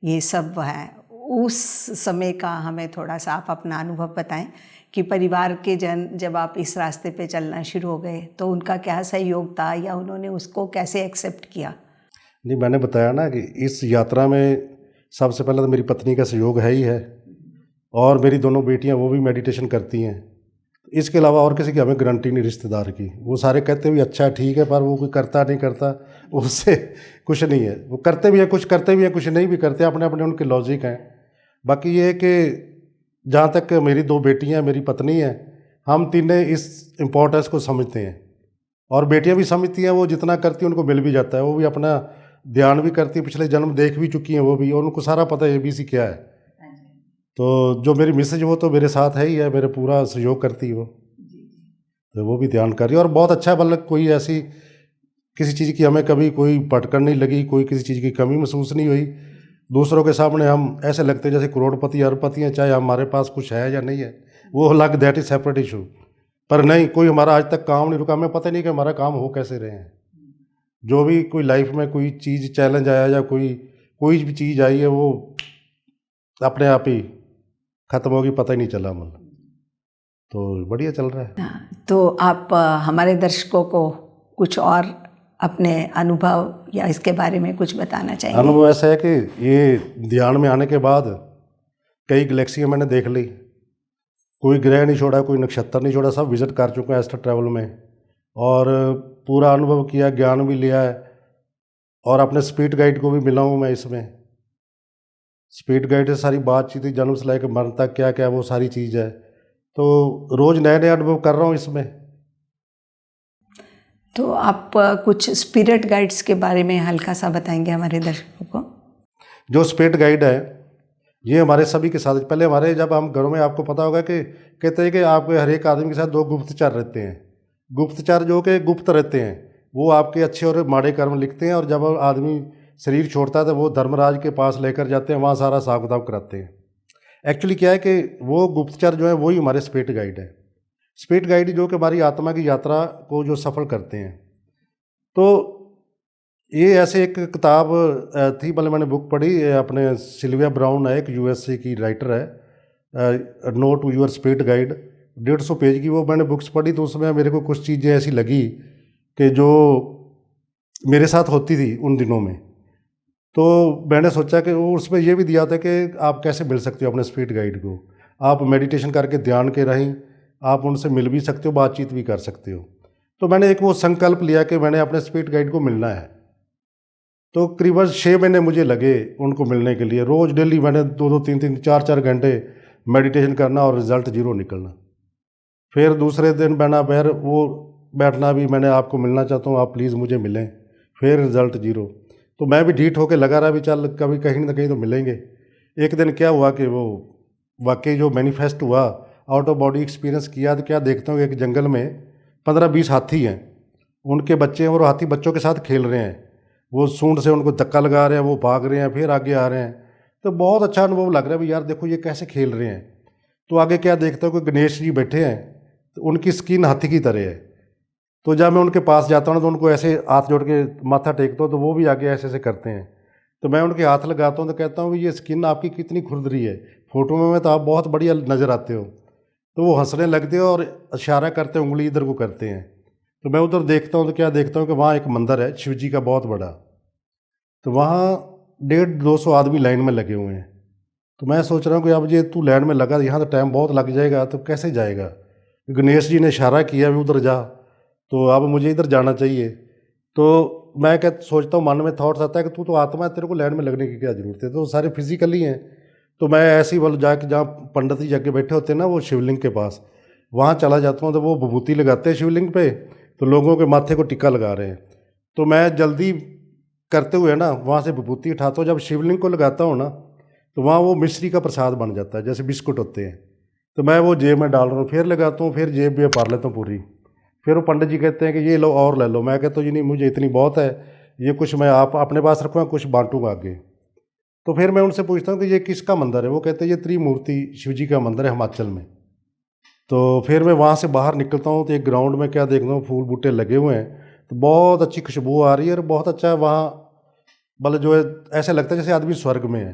ये सब है, उस समय का हमें थोड़ा सा आप अपना अनुभव बताएं कि परिवार के जन जब आप इस रास्ते पे चलना शुरू हो गए तो उनका क्या सहयोग था या उन्होंने उसको कैसे एक्सेप्ट किया? नहीं, मैंने बताया ना कि इस यात्रा में सबसे पहले तो मेरी पत्नी का सहयोग है ही है, और मेरी दोनों बेटियां वो भी मेडिटेशन करती हैं। इसके अलावा और किसी की हमें गारंटी नहीं रिश्तेदार की। वो सारे कहते भी अच्छा ठीक है, पर वो कोई करता नहीं करता उससे कुछ नहीं है। वो करते भी हैं, कुछ करते भी हैं, कुछ नहीं भी करते, अपने अपने उनके लॉजिक हैं। बाकी ये है कि जहाँ तक मेरी 2 बेटियाँ, मेरी पत्नी है, हम तीनों इस इम्पोर्टेंस को समझते हैं, और बेटियाँ भी समझती हैं। वो जितना करती हैं उनको मिल भी जाता है, वो भी अपना ध्यान भी करती है, पिछले जन्म देख भी चुकी हैं वो भी, और उनको सारा पता है ABC क्या है। तो जो मेरी मिसेज वो तो मेरे साथ है ही है, मेरे पूरा सहयोग करती है वो, तो वो भी ध्यान कर रही है, और बहुत अच्छा है। मतलब कोई ऐसी किसी चीज़ की हमें कभी कोई पटकन नहीं लगी, कोई किसी चीज़ की कमी महसूस नहीं हुई। दूसरों के सामने हम ऐसे लगते हैं जैसे करोड़पति अरबपति हैं, चाहे हमारे पास कुछ है या नहीं है, वो अलग, दैट इज सेपरेट इशू। पर नहीं, कोई हमारा आज तक काम नहीं रुका। हमें पता नहीं कि हमारा काम हो कैसे रहे हैं। जो भी कोई लाइफ में कोई चीज़ चैलेंज आया या कोई भी चीज़ आई है, वो अपने आप ही ख़त्म होगी, पता ही नहीं चला। मतलब तो बढ़िया चल रहा है। तो आप हमारे दर्शकों को कुछ और अपने अनुभव या इसके बारे में कुछ बताना चाहेंगे? अनुभव ऐसा है कि ये ध्यान में आने के बाद कई गैलेक्सियाँ मैंने देख ली। कोई ग्रह नहीं छोड़ा, कोई नक्षत्र नहीं छोड़ा, सब विजिट कर चुके हैं एस्ट्रल ट्रैवल में, और पूरा अनुभव किया, ज्ञान भी लिया है, और अपने स्पिरिट गाइड को भी मिला हूँ मैं इसमें। स्पिरिट गाइड से सारी बातचीत, जन्म से लेकर मरण तक क्या क्या वो सारी चीज़ है। तो रोज़ नए नए अनुभव कर रहा हूँ इसमें। तो आप कुछ स्पिरिट गाइड्स के बारे में हल्का सा बताएंगे हमारे दर्शकों को? जो स्पिरिट गाइड है ये हमारे सभी के साथ, पहले हमारे जब हम घरों में, आपको पता होगा कि कहते हैं कि आपके हर एक आदमी के साथ 2 गुप्तचर रहते हैं। गुप्तचर जो कि गुप्त रहते हैं, वो आपके अच्छे और माड़े कर्म लिखते हैं, और जब आदमी शरीर छोड़ता है तो वो धर्मराज के पास लेकर जाते हैं, वहाँ सारा हिसाब किताब कराते हैं। एक्चुअली क्या है कि वो गुप्तचर जो है वही हमारे स्पिरिट गाइड है। स्पिरिट गाइड जो कि हमारी आत्मा की यात्रा को जो सफल करते हैं। तो ये ऐसे एक किताब थी, मतलब मैंने बुक पढ़ी, अपने सिल्विया ब्राउन है, एक USA की राइटर है, know to your spirit guide, 150 page की वो मैंने बुक्स पढ़ी। तो उसमें मेरे को कुछ चीज़ें ऐसी लगी कि जो मेरे साथ होती थी उन दिनों में। तो मैंने सोचा कि वो उसमें ये भी दिया था कि आप कैसे मिल सकते हो अपने स्पिरिट गाइड को। आप मेडिटेशन करके ध्यान के रहें, आप उनसे मिल भी सकते हो, बातचीत भी कर सकते हो। तो मैंने एक वो संकल्प लिया कि मैंने अपने स्पिरिट गाइड को मिलना है। तो करीबन 6 महीने मुझे लगे उनको मिलने के लिए। रोज़ डेली मैंने 2-2, 3-3, 4-4 घंटे मेडिटेशन करना, और रिज़ल्ट 0 निकलना। फिर दूसरे दिन मैंने फिर वो बैठना भी, मैंने आपको मिलना चाहता हूँ, आप प्लीज़ मुझे मिलें, फिर रिज़ल्ट 0। तो मैं भी ढीठ होकर लगा रहा भी, चल कभी कहीं ना कहीं तो मिलेंगे। एक दिन क्या हुआ कि वो वाकई जो मैनिफेस्ट हुआ, आउट ऑफ बॉडी एक्सपीरियंस किया। तो क्या देखता हूँ, एक जंगल में 15-20 हाथी हैं, उनके बच्चे हैं, और हाथी बच्चों के साथ खेल रहे हैं। वो सूंड से उनको धक्का लगा रहे हैं, वो भाग रहे हैं, फिर आगे आ रहे हैं। तो बहुत अच्छा अनुभव लग रहा है भी, यार देखो ये कैसे खेल रहे हैं। तो आगे क्या देखता हूँ कि गणेश जी बैठे हैं, तो उनकी स्किन हाथी की तरह है। तो जब मैं उनके पास जाता हूँ तो उनको ऐसे हाथ जोड़ के माथा टेकता हूँ, तो वो भी आगे ऐसे ऐसे करते हैं। तो मैं उनके हाथ लगाता हूँ तो कहता हूँ ये स्किन आपकी कितनी खुरदरी है, फोटो में तो आप बहुत बढ़िया नज़र आते हो। तो वो हंसने लगते हैं और इशारा करते हैं, उंगली इधर को करते हैं। तो मैं उधर देखता हूँ तो क्या देखता हूँ कि वहाँ एक मंदिर है शिव जी का बहुत बड़ा। तो वहाँ 150-200 आदमी लाइन में लगे हुए हैं। तो मैं सोच रहा हूँ कि अब ये तू लाइन में लगा, यहाँ तो टाइम बहुत लग जाएगा, तो कैसे जाएगा। गणेश जी ने इशारा किया भी उधर जा, तो अब मुझे इधर जाना चाहिए। तो मैं क्या सोचता हूँ, मन में थॉट्स आता है कि तू तो आत्मा है, तेरे को लाइन में लगने की क्या ज़रूरत है, तो सारे फिजिकली हैं। तो मैं ऐसे ही वाले जाके, जहाँ पंडित जी जाके बैठे होते हैं ना वो शिवलिंग के पास, वहाँ चला जाता हूँ। तो वो विभूति लगाते हैं शिवलिंग पे, तो लोगों के माथे को टिक्का लगा रहे हैं। तो मैं जल्दी करते हुए ना वहाँ से विभूति उठाता हूँ। जब शिवलिंग को लगाता हूँ ना, तो वहाँ वो मिश्री का प्रसाद बन जाता है, जैसे बिस्कुट होते हैं। तो मैं वो जेब में डाल रहा हूँ, फिर लगाता हूँ, फिर जेब में पार लेता हूँ पूरी, फिर वो पंडित जी कहते हैं कि ये लो और ले लो। मैं कहता हूँ जी नहीं, मुझे इतनी बहुत है, ये कुछ मैं आप अपने पास रखूँगा, कुछ बांटूंगा आगे। तो फिर मैं उनसे पूछता हूँ कि ये किसका मंदिर है। वो कहते हैं ये त्रिमूर्ति शिव जी का मंदिर है हिमाचल में। तो फिर मैं वहाँ से बाहर निकलता हूँ तो एक ग्राउंड में क्या देखता हूँ, फूल बूटे लगे हुए हैं, तो बहुत अच्छी खुशबू आ रही है और बहुत अच्छा है वहाँ, मतलब जो है ऐसे लगता है जैसे आदमी स्वर्ग में है।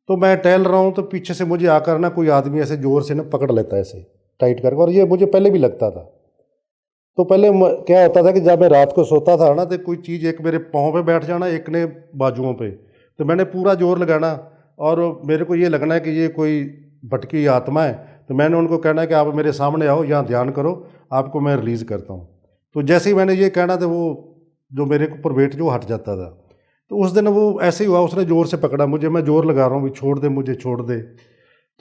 तो मैं टहल रहा हूँ तो पीछे से मुझे आकर ना कोई आदमी ऐसे ज़ोर से ना पकड़ लेता है ऐसे टाइट करके, और ये मुझे पहले भी लगता था। तो पहले क्या होता था कि जब मैं रात को सोता था ना, तो कोई चीज़ एक मेरे पाँव पे बैठ जाना, एक ने बाजुओं पे, तो मैंने पूरा जोर लगाना और मेरे को ये लगना है कि ये कोई भटकी हुई आत्मा है। तो मैंने उनको कहना है कि आप मेरे सामने आओ, यहाँ ध्यान करो, आपको मैं रिलीज़ करता हूँ। तो जैसे ही मैंने ये कहना था, वो जो मेरे ऊपर वेट जो हट जाता था। तो उस दिन वो ऐसे ही हुआ, उसने ज़ोर से पकड़ा मुझे, मैं ज़ोर लगा रहा हूँ, भी छोड़ दे मुझे, छोड़ दे।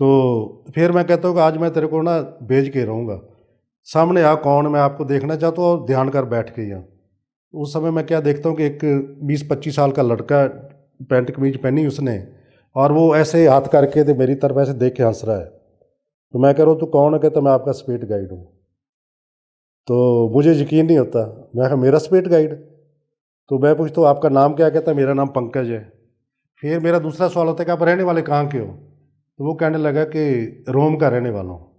तो फिर मैं कहता हूँ कि आज मैं तेरे को ना भेज के रहूँगा, सामने आ कौन, मैं आपको देखना चाहता हूँ, और ध्यान कर बैठ के यहाँ। उस समय मैं क्या देखता हूँ कि एक 20-25 साल का लड़का, पैंट कमीज पहनी उसने, और वो ऐसे हाथ करके तो मेरी तरफ ऐसे देख के हंस रहा है। तो मैं कह रहा हूँ तू कौन है? कहता मैं आपका स्पिरिट गाइड हूँ। तो मुझे यकीन नहीं होता, मैं कहा मेरा स्पिरिट गाइड? तो मैं पूछता हूँ आपका नाम क्या? कहता मेरा नाम पंकज है। फिर मेरा दूसरा सवाल होता है कि आप रहने वाले कहाँ के हो? तो वो कहने लगा कि रोम का रहने वाला हूँ।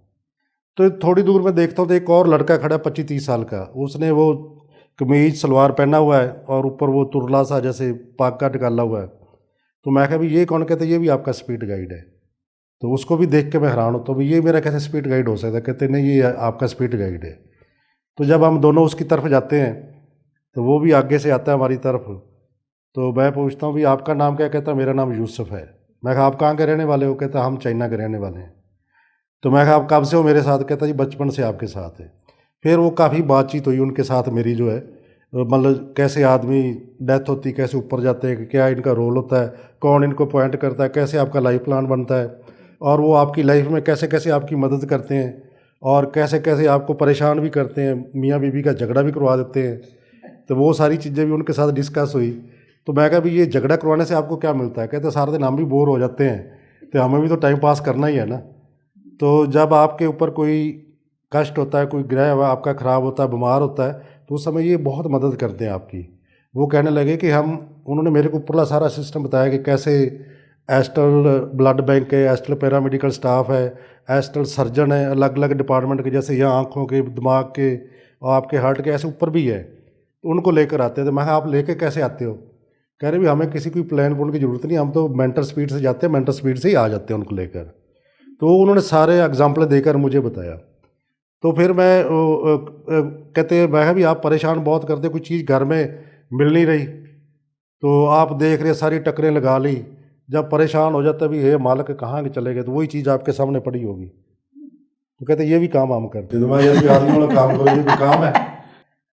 तो थोड़ी दूर में देखता हूँ तो एक और लड़का खड़ा 25-30 साल का, उसने वो कमीज सलवार पहना हुआ है और ऊपर वो तुरला सा जैसे पाग का निकाला हुआ है। तो मैं कहा भी ये कौन? कहते ये भी आपका स्पिरिट गाइड है। तो उसको भी देख के मैं हैरान होता हूँ, ये मेरा कैसे स्पिरिट गाइड हो सकता है? कहते नहीं, ये आपका स्पिरिट गाइड है। तो जब हम दोनों उसकी तरफ जाते हैं तो वो भी आगे से आता है हमारी तरफ। तो मैं पूछता हूँ भी आपका नाम क्या? कहता मेरा नाम यूसुफ है। मैं कहा आप कहाँ के रहने वाले हो? कहता हम चाइना के रहने वाले हैं। तो मैं कहा आप कब से हो मेरे साथ? कहता जी बचपन से आपके साथ है। फिर वो काफ़ी बातचीत हुई उनके साथ मेरी, जो है मतलब कैसे आदमी डेथ होती, कैसे ऊपर जाते हैं, क्या इनका रोल होता है, कौन इनको पॉइंट करता है, कैसे आपका लाइफ प्लान बनता है, और वो आपकी लाइफ में कैसे कैसे आपकी मदद करते हैं, और कैसे कैसे आपको परेशान भी करते हैं, मियाँ बीवी का झगड़ा भी करवा देते हैं। तो वो सारी चीज़ें भी उनके साथ डिस्कस हुई। तो मैं कहा भी ये झगड़ा करवाने से आपको क्या मिलता है? कहते सारा दिन हम भी बोर हो जाते हैं, तो हमें भी तो टाइम पास करना ही है ना। तो जब आपके ऊपर कोई कष्ट होता है, कोई ग्रह आपका ख़राब होता है, बीमार होता है, तो उस समय ये बहुत मदद करते हैं आपकी। वो कहने लगे कि उन्होंने मेरे को ऊपरला सारा सिस्टम बताया कि कैसे एस्ट्रल ब्लड बैंक है, एस्ट्रल पैरामेडिकल स्टाफ है, एस्ट्रल सर्जन है, अलग अलग डिपार्टमेंट के, जैसे यहाँ आँखों के, दिमाग के और आपके हार्ट के, ऐसे ऊपर भी है। तो उनको लेकर आते थे। मैं आप लेके कैसे आते हो? कह रहे भी हमें किसी कोई प्लान की ज़रूरत नहीं, हम तो मेंटल स्पीड से जाते हैं, मेंटल स्पीड से ही आ जाते हैं उनको लेकर। तो उन्होंने सारे एग्जाम्पल देकर मुझे बताया। तो फिर मैं कहते मैं भी आप परेशान बहुत करते, कोई चीज़ घर में मिल नहीं रही, तो आप देख रहे सारी टक्करें लगा ली, जब परेशान हो जाता भी हे मालिक कहाँ के चले गए, तो वही चीज़ आपके सामने पड़ी होगी। तो कहते ये भी काम हम करते, तो मैं ये भी आदमी वाला काम करो, ये भी काम है।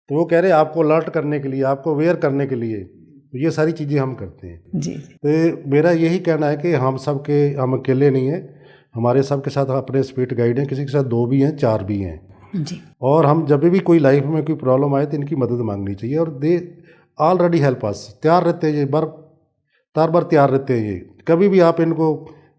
तो वो कह रहे आपको अलर्ट करने के लिए, आपको अवेयर करने के लिए, तो ये सारी चीज़ें हम करते हैं जी। तो मेरा यही कहना है कि हम अकेले नहीं हैं, हमारे सबके साथ अपने स्पिरिट गाइड हैं, किसी के साथ 2 भी हैं, 4 भी हैं जी। और हम जब भी कोई लाइफ में कोई प्रॉब्लम आए तो इनकी मदद मांगनी चाहिए, और दे ऑलरेडी हेल्प अस, तैयार रहते हैं ये, तार बार तैयार रहते हैं ये। कभी भी आप इनको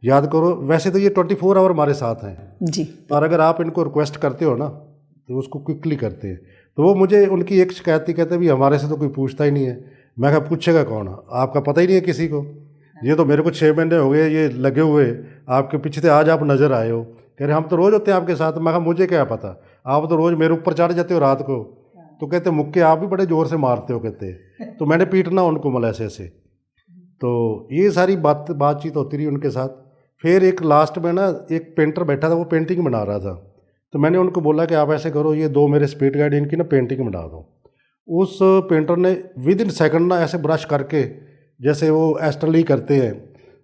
याद करो, वैसे तो ये 24 आवर हमारे साथ हैं जी। और अगर आप इनको रिक्वेस्ट करते हो ना तो उसको क्विकली करते हैं। तो वो मुझे उनकी एक शिकायत थी, कहते भी हमारे से तो कोई पूछता ही नहीं है। मैं कहा पूछेगा कौन? आपका पता ही नहीं है किसी को? ये तो मेरे को 6 महीने हो गए ये लगे हुए आपके पीछे थे, आज आप नज़र आए हो। कह रहे हम तो रोज़ होते हैं आपके साथ। मैं कहा मुझे क्या पता, आप तो रोज़ मेरे ऊपर चढ़ जाते हो रात को। तो कहते मुक्के आप भी बड़े ज़ोर से मारते हो, कहते तो मैंने पीटना उनको मतलब ऐसे। तो ये सारी बातचीत होती रही उनके साथ। फिर एक लास्ट में ना एक पेंटर बैठा था, वो पेंटिंग बना रहा था। तो मैंने उनको बोला कि आप ऐसे करो, ये 2 मेरे स्पिरिट गाइड इनकी ना पेंटिंग बना दो। उस पेंटर ने विद इन सेकंड ना ऐसे ब्रश करके, जैसे वो एस्ट्रली करते हैं,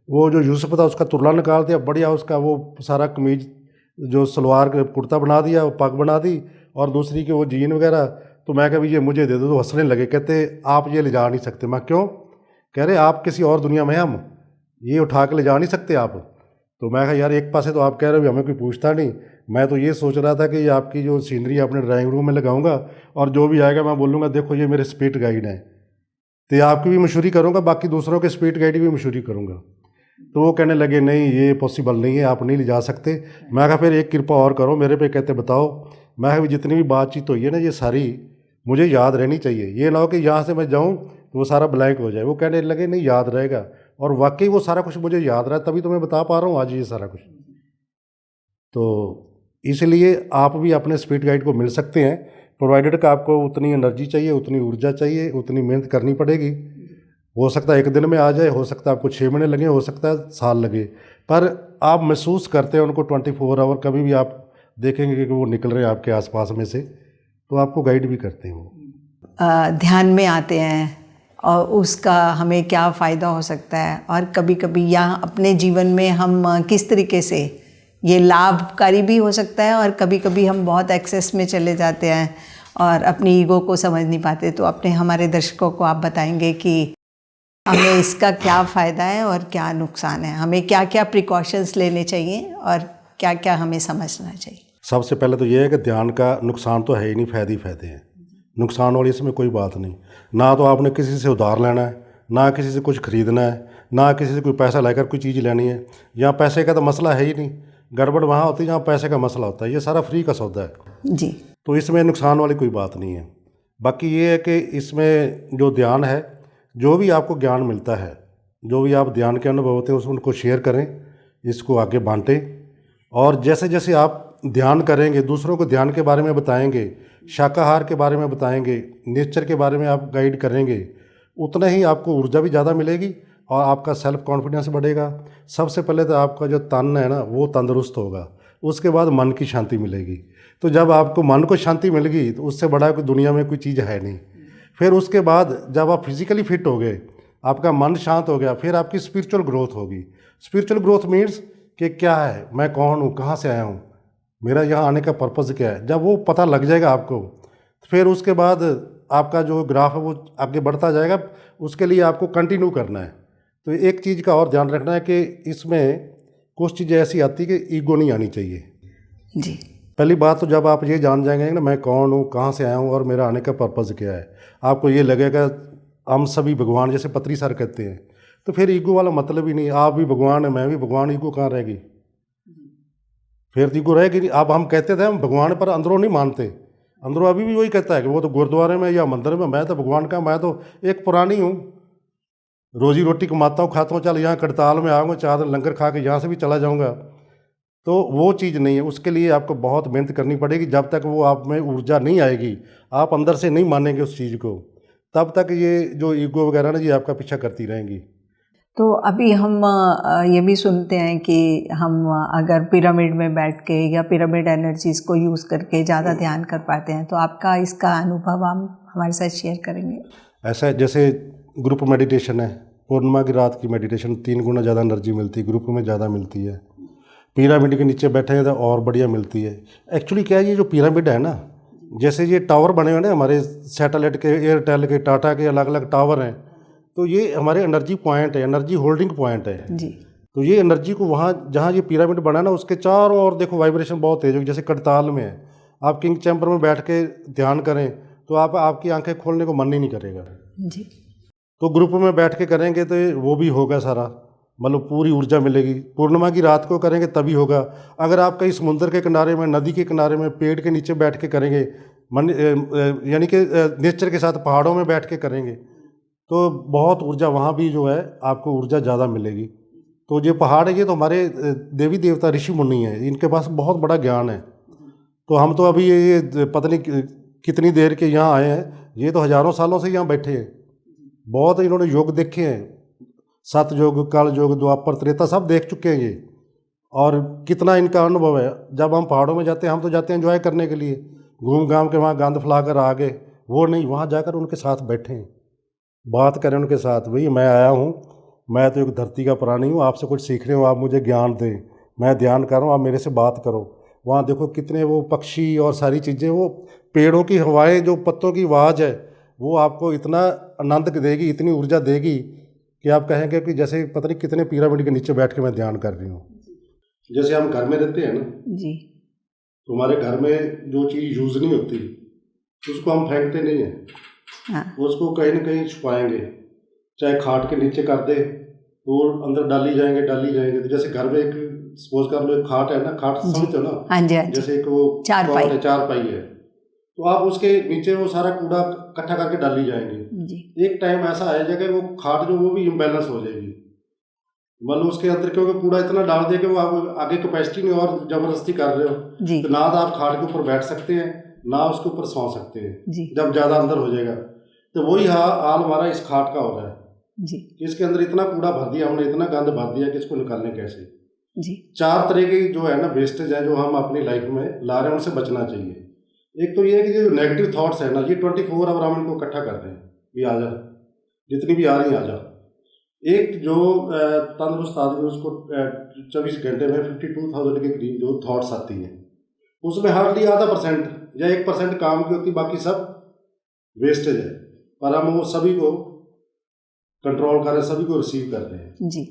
वो जो यूसुफ था उसका तुरला निकाल दिया, बढ़िया उसका वो सारा कमीज जो सलवार कुर्ता बना दिया, वो पग बना दी, और दूसरी के वो जीन वगैरह। तो मैं कहा ये मुझे दे दो। तो हंसने लगे, कहते आप ये ले जा नहीं सकते। मैं क्यों? कह रहे आप किसी और दुनिया में, हम ये उठा के ले जा नहीं सकते आप। तो मैं कहा यार एक पासे तो आप कह रहे हो हमें कोई पूछता नहीं, मैं तो ये सोच रहा था कि ये आपकी जो सीनरी अपने ड्राइंग रूम में लगाऊंगा और जो भी आएगा मैं बोलूँगा देखो ये मेरे स्पिरिट गाइड हैं, तो ये आपकी भी मशहूरी करूँगा, बाकी दूसरों के स्पिरिट गाइड की भी मशहूरी करूँगा। तो वो कहने लगे नहीं ये पॉसिबल नहीं है, आप नहीं ले जा सकते। मैं कहा फिर एक कृपा और करो मेरे पे। कहते बताओ। मैं भी जितनी भी बातचीत हुई है ना, ये सारी मुझे याद रहनी चाहिए। ये ना हो कि यहाँ से मैं जाऊँ तो वो सारा ब्लैंक हो जाए। वो कहने लगे नहीं याद रहेगा, और वाकई वो सारा कुछ मुझे याद रहा, तभी तो मैं बता पा रहा हूँ आज ये सारा कुछ। तो इसलिए आप भी अपने स्पिरिट गाइड को मिल सकते हैं, प्रोवाइडेड का आपको उतनी एनर्जी चाहिए, उतनी ऊर्जा चाहिए, उतनी मेहनत करनी पड़ेगी। हो सकता है एक दिन में आ जाए, हो सकता है आपको 6 महीने लगे, हो सकता है साल लगे, पर आप महसूस करते हैं उनको 24 आवर। कभी भी आप देखेंगे कि वो निकल रहे हैं आपके आसपास में से, तो आपको गाइड भी करते हैं वो। ध्यान में आते हैं और उसका हमें क्या फ़ायदा हो सकता है, और कभी कभी यहाँ अपने जीवन में हम किस तरीके से ये लाभकारी भी हो सकता है, और कभी कभी हम बहुत एक्सेस में चले जाते हैं और अपनी ईगो को समझ नहीं पाते। तो अपने हमारे दर्शकों को आप बताएंगे कि हमें इसका क्या फ़ायदा है और क्या नुकसान है, हमें क्या क्या प्रिकॉशंस लेने चाहिए और क्या क्या हमें समझना चाहिए। सबसे पहले तो ये है कि ध्यान का नुकसान तो है ही नहीं, फ़ायदे ही फ़ायदे हैं। नुकसान वाली इसमें कोई बात नहीं। ना तो आपने किसी से उधार लेना है, ना किसी से कुछ खरीदना है, ना किसी से कोई पैसा लेकर कोई चीज़ लेनी है। यहाँ पैसे का तो मसला है ही नहीं। गड़बड़ वहाँ होती है जहाँ पैसे का मसला होता है। ये सारा फ्री का सौदा है जी। तो इसमें नुकसान वाली कोई बात नहीं है। बाकी ये है कि इसमें जो ध्यान है, जो भी आपको ज्ञान मिलता है, जो भी आप ध्यान के अनुभव होते हैं उनको शेयर करें, इसको आगे बांटें। और जैसे जैसे आप ध्यान करेंगे, दूसरों को ध्यान के बारे में बताएंगे, शाकाहार के बारे में बताएंगे, नेचर के बारे में आप गाइड करेंगे, उतना ही आपको ऊर्जा भी ज़्यादा मिलेगी और आपका सेल्फ कॉन्फिडेंस बढ़ेगा। सबसे पहले तो आपका जो तन है ना, वो तंदुरुस्त होगा, उसके बाद मन की शांति मिलेगी। तो जब आपको मन को शांति मिल गई तो उससे बड़ा कोई दुनिया में कोई चीज़ है नहीं। फिर उसके बाद जब आप फिजिकली फिट हो गए, आपका मन शांत हो गया, फिर आपकी स्पिरिचुअल ग्रोथ होगी। स्पिरिचुअल ग्रोथ मीन्स कि क्या है, मैं कौन हूँ, कहाँ से आया हूँ, मेरा यहाँ आने का पर्पज़ क्या है। जब वो पता लग जाएगा आपको, फिर उसके बाद आपका जो ग्राफ है वो आगे बढ़ता जाएगा। उसके लिए आपको कंटिन्यू करना है। तो एक चीज़ का और ध्यान रखना है कि इसमें कुछ चीज़ें ऐसी आती है कि ईगो नहीं आनी चाहिए। जी। पहली बात तो जब आप ये जान जाएंगे ना, मैं कौन हूँ, कहाँ से आया हूँ और मेरा आने का पर्पज़ क्या है, आपको ये लगेगा हम सभी भगवान, जैसे पत्री सर कहते हैं, तो फिर ईगो वाला मतलब ही नहीं। आप भी भगवान है, मैं भी भगवान, ईगो कहाँ रहेगी? फिर ईगो रहेगी नहीं। अब हम कहते थे हम भगवान, पर अंदरों नहीं मानते। अंदरों अभी भी वही कहता है कि वो तो गुरुद्वारे में या मंदिर में, मैं तो भगवान का, मैं तो एक पुरानी हूँ, रोजी रोटी कमाता हूँ, खाता हूँ, चल यहाँ कड़ताल में आऊँगा, 4 दिन लंगर खा के यहाँ से भी चला जाऊँगा। तो वो चीज़ नहीं है। उसके लिए आपको बहुत मेहनत करनी पड़ेगी। जब तक वो आप में ऊर्जा नहीं आएगी, आप अंदर से नहीं मानेंगे उस चीज़ को, तब तक ये जो ईगो वगैरह ना, ये आपका पीछा करती रहेंगी। तो अभी हम ये भी सुनते हैं कि हम अगर पिरामिड में बैठ के या पिरामिड एनर्जीज़ को यूज़ करके ज़्यादा ध्यान कर पाते हैं, तो आपका इसका अनुभव हम हमारे साथ शेयर करेंगे? ऐसा जैसे ग्रुप मेडिटेशन है, पूर्णिमा की रात की मेडिटेशन 3 गुना ज़्यादा एनर्जी मिलती है, ग्रुप में ज़्यादा मिलती है। पिरामिड के नीचे बैठेंगे तो और बढ़िया मिलती है। एक्चुअली क्या है, ये जो पिरामिड है ना, जैसे ये टावर बने हुए ना हमारे सैटेलाइट के, एयरटेल के, टाटा के अलग अलग टावर हैं, तो ये हमारे एनर्जी पॉइंट है, एनर्जी होल्डिंग पॉइंट है जी। तो ये एनर्जी को वहाँ जहाँ ये पिरामिड बना ना, उसके चारों ओर देखो वाइब्रेशन बहुत तेज होगी। जैसे करताल में है, आप किंग चैम्बर में बैठ के ध्यान करें तो आपकी आंखें खोलने को मन ही नहीं करेगा। जी। तो ग्रुप में बैठ के करेंगे तो वो भी होगा सारा, मतलब पूरी ऊर्जा मिलेगी। पूर्णिमा की रात को करेंगे तभी होगा। अगर आप कहीं समुद्र के किनारे में, नदी के किनारे में, पेड़ के नीचे बैठ के करेंगे, यानी कि नेचर के साथ पहाड़ों में बैठ के करेंगे, तो बहुत ऊर्जा वहाँ भी जो है आपको ऊर्जा ज़्यादा मिलेगी। तो ये पहाड़ है, ये तो हमारे देवी देवता ऋषि मुनि हैं, इनके पास बहुत बड़ा ज्ञान है। तो हम तो अभी ये पता नहीं कितनी देर के यहाँ आए हैं, ये तो हज़ारों सालों से यहाँ बैठे हैं। बहुत इन्होंने योग देखे हैं, सतयुग, कल युग, द्वापर, त्रेता सब देख चुके हैं ये। और कितना इनका अनुभव है। जब हम पहाड़ों में जाते हैं, हम तो जाते हैं एंजॉय करने के लिए, घूम घाम के वहाँ गंद फैलाकर आ गए, वो नहीं, वहाँ जाकर उनके साथ बैठें, बात करें उनके साथ। भाई मैं आया हूँ, मैं तो एक धरती का प्राणी हूँ, आपसे कुछ सीख रहे हो, आप मुझे ज्ञान दें, मैं ध्यान कर रहा हूँ, आप मेरे से बात करो। वहाँ देखो कितने वो पक्षी और सारी चीज़ें, वो पेड़ों की हवाएं, जो पत्तों की आवाज़ है, वो आपको इतना आनंद देगी, इतनी ऊर्जा देगी कि आप कहेंगे कि जैसे पता नहीं कितने पिरामिड के नीचे बैठ के मैं ध्यान कर रही हूँ। जैसे हम घर में रहते हैं ना जी। तो हमारे घर में जो चीज़ यूज़ नहीं होती उसको हम फेंकते नहीं हैं। हाँ। उसको कहीं ना कहीं छुपाएंगे, चाहे खाट के नीचे कर दे, वो अंदर डाली जाएंगे। तो जैसे घर में एक सपोज कर लो एक खाट है ना, खाट समझते हो ना, हाँ जी, हाँ जी, जैसे एक वो चारपाई। चारपाई है, तो आप उसके नीचे वो सारा कूड़ा इकट्ठा करके डाली जाएंगे जी, एक टाइम ऐसा आएगा कि वो खाट जो वो भी इम्बैलेंस हो जाएगी, मतलब उसके अंदर क्योंकि कूड़ा इतना डाल दिया कि वो आप आगे कैपेसिटी में और जबरदस्ती कर रहे हो, जी, तो ना तो आप खाट के ऊपर बैठ सकते हैं ना उसके ऊपर सौ सकते हैं, जी, जब ज़्यादा अंदर हो जाएगा। तो वही हाल हमारा इस खाट का हो रहा है जी, कि इसके अंदर इतना कूड़ा भर दिया हमने, इतना गंद भर दिया कि इसको निकालने कैसे। जी, 4 तरह की जो है ना वेस्टेज है जो हम अपनी लाइफ में ला रहे हैं, उनसे बचना चाहिए। एक तो ये है कि जो नेगेटिव थॉट्स है ना, ये 24 आवर हम इनको इकट्ठा कर रहे हैं, भी आ जा, जितनी भी आ रही आ जा। एक जो तंदुरुस्त आदमी उसको 24 घंटे में 52,000 के करीब जो थॉट्स आती हैं, उसमें हार्डली आधा % या 1% काम की होती, बाकी सब वेस्टेज है, पर हम वो सभी को कंट्रोल कर रहे हैं, सभी को रिसीव कर रहे हैं जी,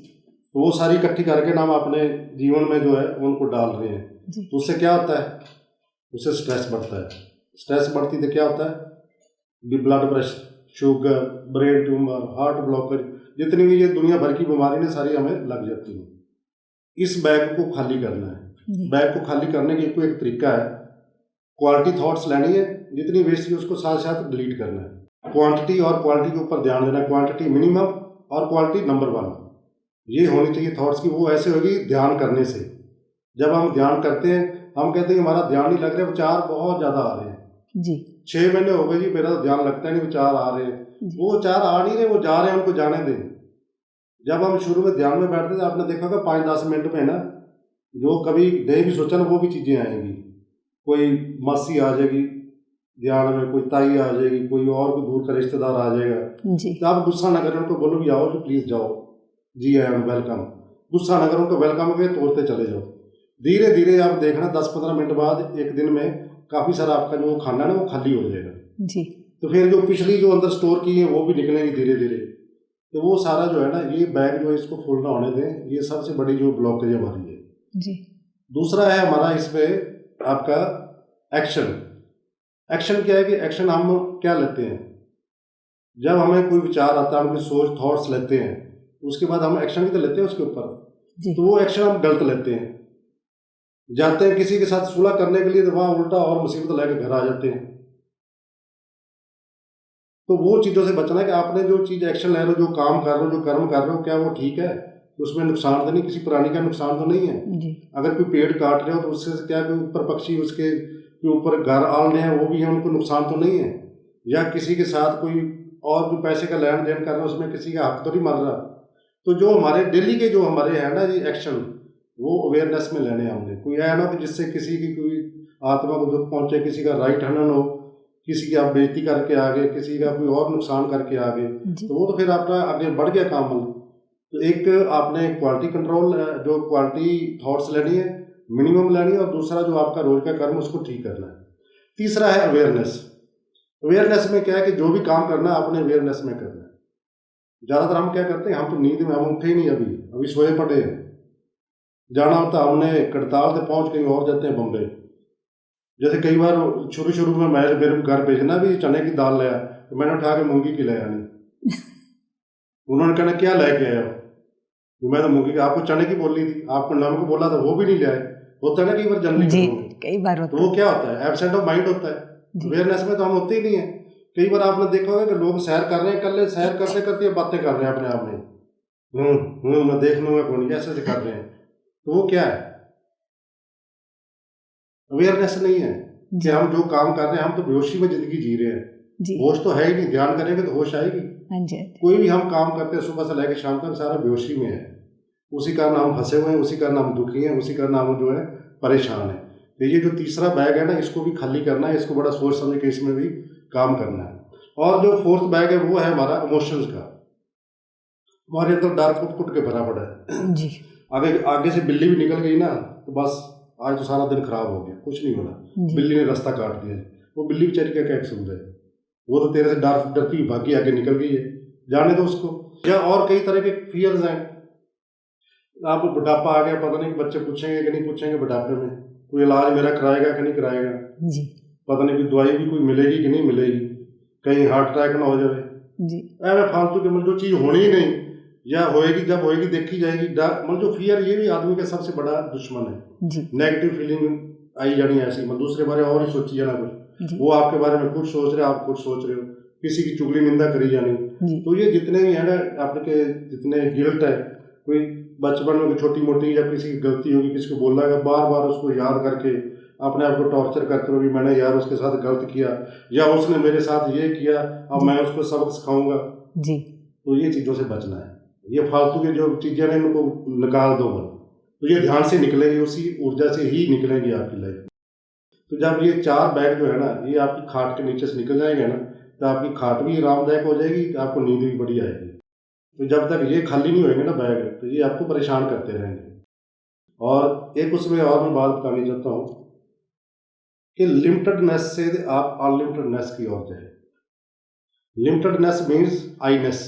तो वो सारी इकट्ठी करके ना हम अपने जीवन में जो है उनको डाल रहे हैं। जी, तो उससे क्या होता है, उससे स्ट्रेस बढ़ता है, स्ट्रेस बढ़ती तो क्या होता है, blood pressure, sugar, brain tumour, heart blockage, जितनी भी ये दुनिया भर की बीमारी ने सारी हमें लग जाती हैं। इस बैग को खाली करना है। बैग को खाली करने की कोई एक तरीका है, क्वालिटी थॉट्स लेनी है, जितनी वेस्ट है उसको साथ साथ डिलीट करना है। क्वांटिटी और क्वालिटी के ऊपर ध्यान देना है, क्वांटिटी मिनिमम और क्वालिटी नंबर 1 ये होनी चाहिए थॉट्स की। वो ऐसे होगी ध्यान करने से, जब हम ध्यान करते हैं हम कहते हैं हमारा ध्यान नहीं लग रहा, विचार बहुत ज़्यादा आ रहे हैं जी, 6 महीने हो गए जी मेरा तो ध्यान लगता है नहीं, विचार आ रहे हैं, वो विचार आ नहीं रहे, वो जा रहे हैं, उनको जाने दें। जब हम शुरू में ध्यान में बैठते थे आपने देखा होगा 5-10 मिनट में ना जो कभी नहीं भी सोचा ना वो भी चीज़ें आएंगी, कोई मौसी आ जाएगी ध्यान में, कोई ताई आ जाएगी, कोई और कोई दूर का रिश्तेदार आ जाएगा जी। तो आप गुस्सा ना करें, उनको बोलो भी आओ, जो प्लीज़ जाओ, जी आई एम वेलकम, गुस्सा ना करो, उनको वेलकम के तोड़ते चले जाओ। धीरे धीरे आप देखना 10-15 मिनट बाद एक दिन में काफ़ी सारा आपका जो खाना है ना वो खाली हो जाएगा जी। तो फिर जो पिछली जो अंदर स्टोर की है वो भी निकलेंगी धीरे धीरे। तो वो सारा जो है ना ये बैग जो है इसको फुल ना होने दें, ये सबसे बड़ी जो ब्लॉकेज हमारी है जी। दूसरा है हमारा इसमें आपका एक्शन। एक्शन क्या है कि एक्शन हम क्या लेते हैं, जब हमें कोई विचार आता है, हम कोई सोच थॉट्स लेते हैं, उसके बाद हम एक्शन भी तो लेते हैं उसके ऊपर, तो वो एक्शन हम गलत लेते हैं, जाते हैं किसी के साथ सुलह करने के लिए तो वहाँ उल्टा और मुसीबत लेकर घर आ जाते हैं। तो वो चीज़ों से बचना है कि आपने जो चीज़ एक्शन ले रहे हो, जो काम कर रहे हो, जो कर्म कर रहे हो, क्या वो ठीक है, उसमें नुकसान तो नहीं, किसी प्राणी का नुकसान तो नहीं है जी। अगर कोई पेड़ काट रहे हो तो उससे क्या कोई ऊपर पक्षी उसके ऊपर घर आलने हैं वो भी है, उनको नुकसान तो नहीं है, या किसी के साथ कोई और भी पैसे का लेन देन कर रहा है उसमें किसी का हक तो नहीं मर रहा। तो जो हमारे डेली के जो हमारे हैं ना ये एक्शन, वो अवेयरनेस में लेने हमने, कोई है ना कि जिससे किसी की कोई आत्मा को दुख पहुंचे, किसी का राइट हनन हो, किसी की आप बेइज्जती करके आ गए, किसी का कोई और नुकसान करके आ गए, तो वो तो फिर आपका आगे बढ़ गया काम। मतलब तो एक आपने क्वालिटी कंट्रोल, जो क्वालिटी थॉट्स लेनी है, मिनिमम लेनी है, और दूसरा जो आपका रोज का कर्म उसको ठीक करना है। तीसरा है अवेयरनेस। अवेयरनेस में क्या है कि जो भी काम करना है अपने अवेयरनेस में करना है। ज़्यादातर हम क्या करते हैं, हम तो नींद में, हम उठे ही नहीं, अभी सोए पड़े हैं, जाना होता हमने कड़ताल से पहुंच कहीं और जाते हैं बम्बे। जैसे कई बार शुरू में मैं मेरे घर भेजना भी चने की दाल लाया तो मैंने उठा के मूंगी की लाया नहीं उन्होंने कहना क्या लेके आया हो, तो मैं तो मूंगी की, आपको चने की बोली थी, आपको नमक बोला था वो भी नहीं लाए। होता है ना कई बार जनरली कई बार होता तो वो क्या होता है, एब्सेंट ऑफ माइंड होता है। अवेयरनेस में तो हम होते ही नहीं है। कई बार आपने देखा होगा कि लोग सैर कर रहे हैं, कल सैर करते करते बातें कर रहे हैं अपने आप में, मैं देख लूंगा कौन, ऐसे कर रहे हैं, तो वो क्या है, अवेयरनेस नहीं है कि हम जो काम कर रहे हैं, हम तो बेहोशी में जिंदगी जी रहे हैं, होश तो है ही नहीं, ध्यान करेंगे तो होश आएगी। कोई भी हम काम करते हैं सुबह से लेकर शाम तक सारा बेहोशी में है, उसी कारण हम फंसे हुए हैं, उसी कारण हम दुखी हैं, उसी कारण हम जो है परेशान है। तो ये जो तीसरा बैग है ना इसको भी खाली करना है, इसको बड़ा सोच समझ के इसमें भी काम करना है। और जो फोर्थ बैग है वो है हमारा इमोशंस का। हमारे अंदर डर कुट के भरा पड़ा है जी। आगे से बिल्ली भी निकल गई ना तो बस आज तो सारा दिन खराब हो गया, कुछ नहीं होना, बिल्ली ने रास्ता काट दिया, वो बिल्ली बेचारी का क्या कसूर है, वो तो तेरे से डरती भागी आगे निकल गई है, जाने दो उसको। या और कई तरह के फियर्स हैं, आपको बुढ़ापा आ गया, पता नहीं बच्चे पूछेंगे कि नहीं पूछेंगे बुढ़ापे में, कोई इलाज मेरा कराएगा कि नहीं कराएगा जी, पता नहीं कोई दवाई भी कोई मिलेगी कि नहीं मिलेगी, कहीं हार्ट अटैक ना हो जाए जी, फालतू के जो चीज़ होनी ही नहीं, या होएगी, जब होएगी देखी जाएगी। डर मतलब जो फियर, ये भी आदमी का सबसे बड़ा दुश्मन है जी नेगेटिव फीलिंग आई जानी ऐसी, मतलब दूसरे बारे और ही सोची जाना कुछ, जी वो आपके बारे में कुछ सोच रहे आप कुछ सोच रहे हो, किसी की चुगली निंदा करी जानी। जी तो ये जितने भी है ना आपके, जितने गिल्ट है, कोई बचपन में कोई छोटी मोटी या किसी की गलती होगी, किसी को बोला है, बार बार उसको याद करके अपने आप को टॉर्चर करते रहो, मैंने यार उसके साथ गलत किया या उसने मेरे साथ ये किया, अब मैं उसको सबक सिखाऊंगा। जी तो ये चीज़ों से बचना है। ये फालतू की जो चीज़ें हैं इनको निकाल दो बस। तो ये ध्यान से निकलेगी, उसी ऊर्जा से ही निकलेंगी आपकी लाइफ। तो जब ये 4 बैग जो है ना, ये आपकी खाट के नीचे से निकल जाएंगे ना, तो आपकी खाट भी आरामदायक हो जाएगी, आपको नींद भी बढ़िया आएगी। तो जब तक ये खाली नहीं होएंगे ना बैग, तो ये आपको परेशान करते रहेंगे। और एक उसमें और मैं बात बतानी चाहता हूँ कि लिमिटेडनेस से आप अनलिमिटेडनेस की ओर जाए। लिमिटेडनेस मीन्स आईनेस,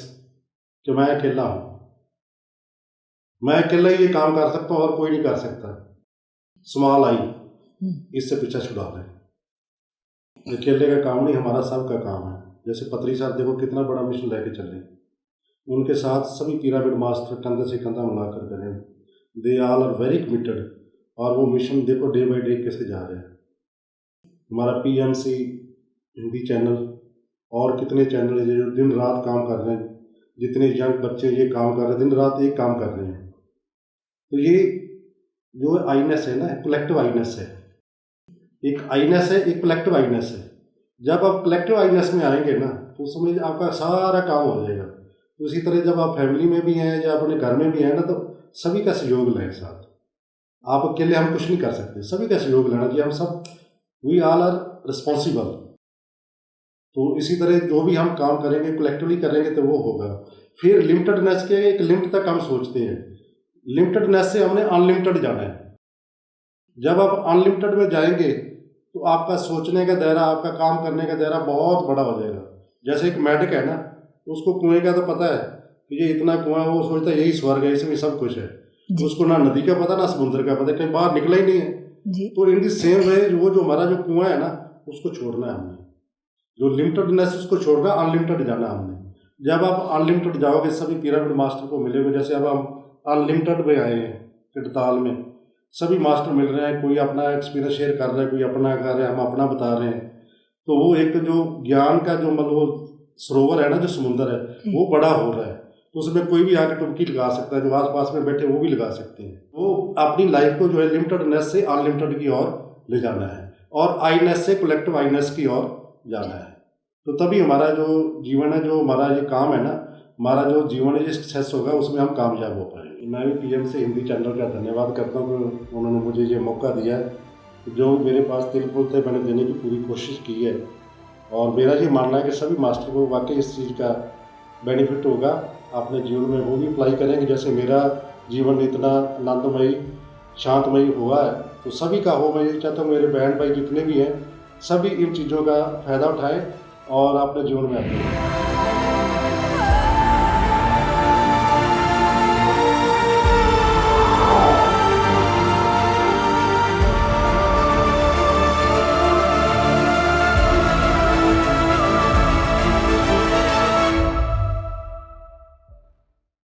कि मैं अकेला हूँ, मैं अकेला ही ये काम कर सकता हूँ और कोई नहीं कर सकता। स्मॉल आई, इससे पीछा छुड़ा लें। अकेले का काम नहीं, हमारा सबका काम है। जैसे पत्री साहब देखो कितना बड़ा मिशन लेके चले, उनके साथ सभी पिरामिड मास्टर कंधे से कंधा मिलाकर करें, they all are very committed. और वो मिशन देखो डे बाई डे कैसे जा रहे हैं। हमारा पीएमसी हिंदी चैनल और कितने चैनल है जो दिन रात काम कर रहे हैं, जितने यंग बच्चे ये काम कर रहे हैं, दिन रात एक काम कर रहे हैं। तो ये जो आईनेस है ना, कलेक्टिव आईनेस है। एक आईनेस है, एक कलेक्टिव आईनेस है। जब आप कलेक्टिव आईनेस में आएंगे ना, तो उस समय आपका सारा काम हो जाएगा। तो इसी तरह जब आप फैमिली में भी हैं या अपने घर में भी हैं ना, तो सभी का सहयोग लें साथ। आप अकेले हम कुछ नहीं कर सकते, सभी का सहयोग लेना चाहिए। हम सब वी ऑल आर रिस्पॉन्सिबल। तो इसी तरह जो भी हम काम करेंगे कलेक्टिवली करेंगे तो वो होगा। फिर लिमिटेडनेस के एक लिमिट तक हम सोचते हैं, लिमिटेडनेस से हमने अनलिमिटेड जाना है। जब आप अनलिमिटेड में जाएंगे तो आपका सोचने का दायरा, आपका काम करने का दायरा बहुत बड़ा हो जाएगा। जैसे एक मेढक है ना, उसको कुएं का तो पता है कि ये इतना कुआं, वो सोचता है यही स्वर्ग है, इसमें सब कुछ है। उसको ना नदी का पता ना समुद्र का पता, कहीं बाहर निकला ही नहीं है। तो इन दी सेम वे वो जो हमारा जो कुआं है ना, उसको छोड़ना है हमने। जो लिमिटेडनेस उसको छोड़ना, अनलिमिटेड जाना हमने। जब आप अनलिमिटेड जाओगे, सभी पिरामिड मास्टर को मिलेंगे। जैसे अब हम अनलिमिटेड में आए हैं किड़ताल में, सभी मास्टर मिल रहे हैं, कोई अपना एक्सपीरियंस शेयर कर रहा है, कोई अपना कर रहा है, हम अपना बता रहे हैं। तो वो एक जो ज्ञान का जो मतलब सरोवर है ना, जो समुंदर है, वो बड़ा हो रहा है। तो उसमें कोई भी आके डुबकी लगा सकता है, जो आस पास में बैठे वो भी लगा सकते हैं। वो अपनी लाइफ को जो है लिमिटेडनेस से अनलिमिटेड की ओर ले जाना है, और आईनेस से कलेक्टिव आईनेस की ओर जाना है। तो तभी हमारा जो जीवन है, जो हमारा ये काम है ना, हमारा जो जीवन है ये सक्सेस होगा, उसमें हम कामयाब हो पाएंगे। मैं भी पीएमसी हिंदी चैनल का धन्यवाद करता हूँ कि उन्होंने मुझे ये मौका दिया है। जो मेरे पास तिल पुल थे मैंने देने की पूरी कोशिश की है, और मेरा ये मानना है कि सभी मास्टर को वाकई इस चीज़ का बेनिफिट होगा अपने जीवन में, वो भी अप्लाई करेंगे। जैसे मेरा जीवन इतना आनंदमयी शांतमयी हुआ है, तो सभी का हो। मैं ये चाहता हूँ मेरे बहन भाई जितने भी हैं, सभी इन चीज़ों का फ़ायदा उठाएं और अपने जीवन में अपनाएं।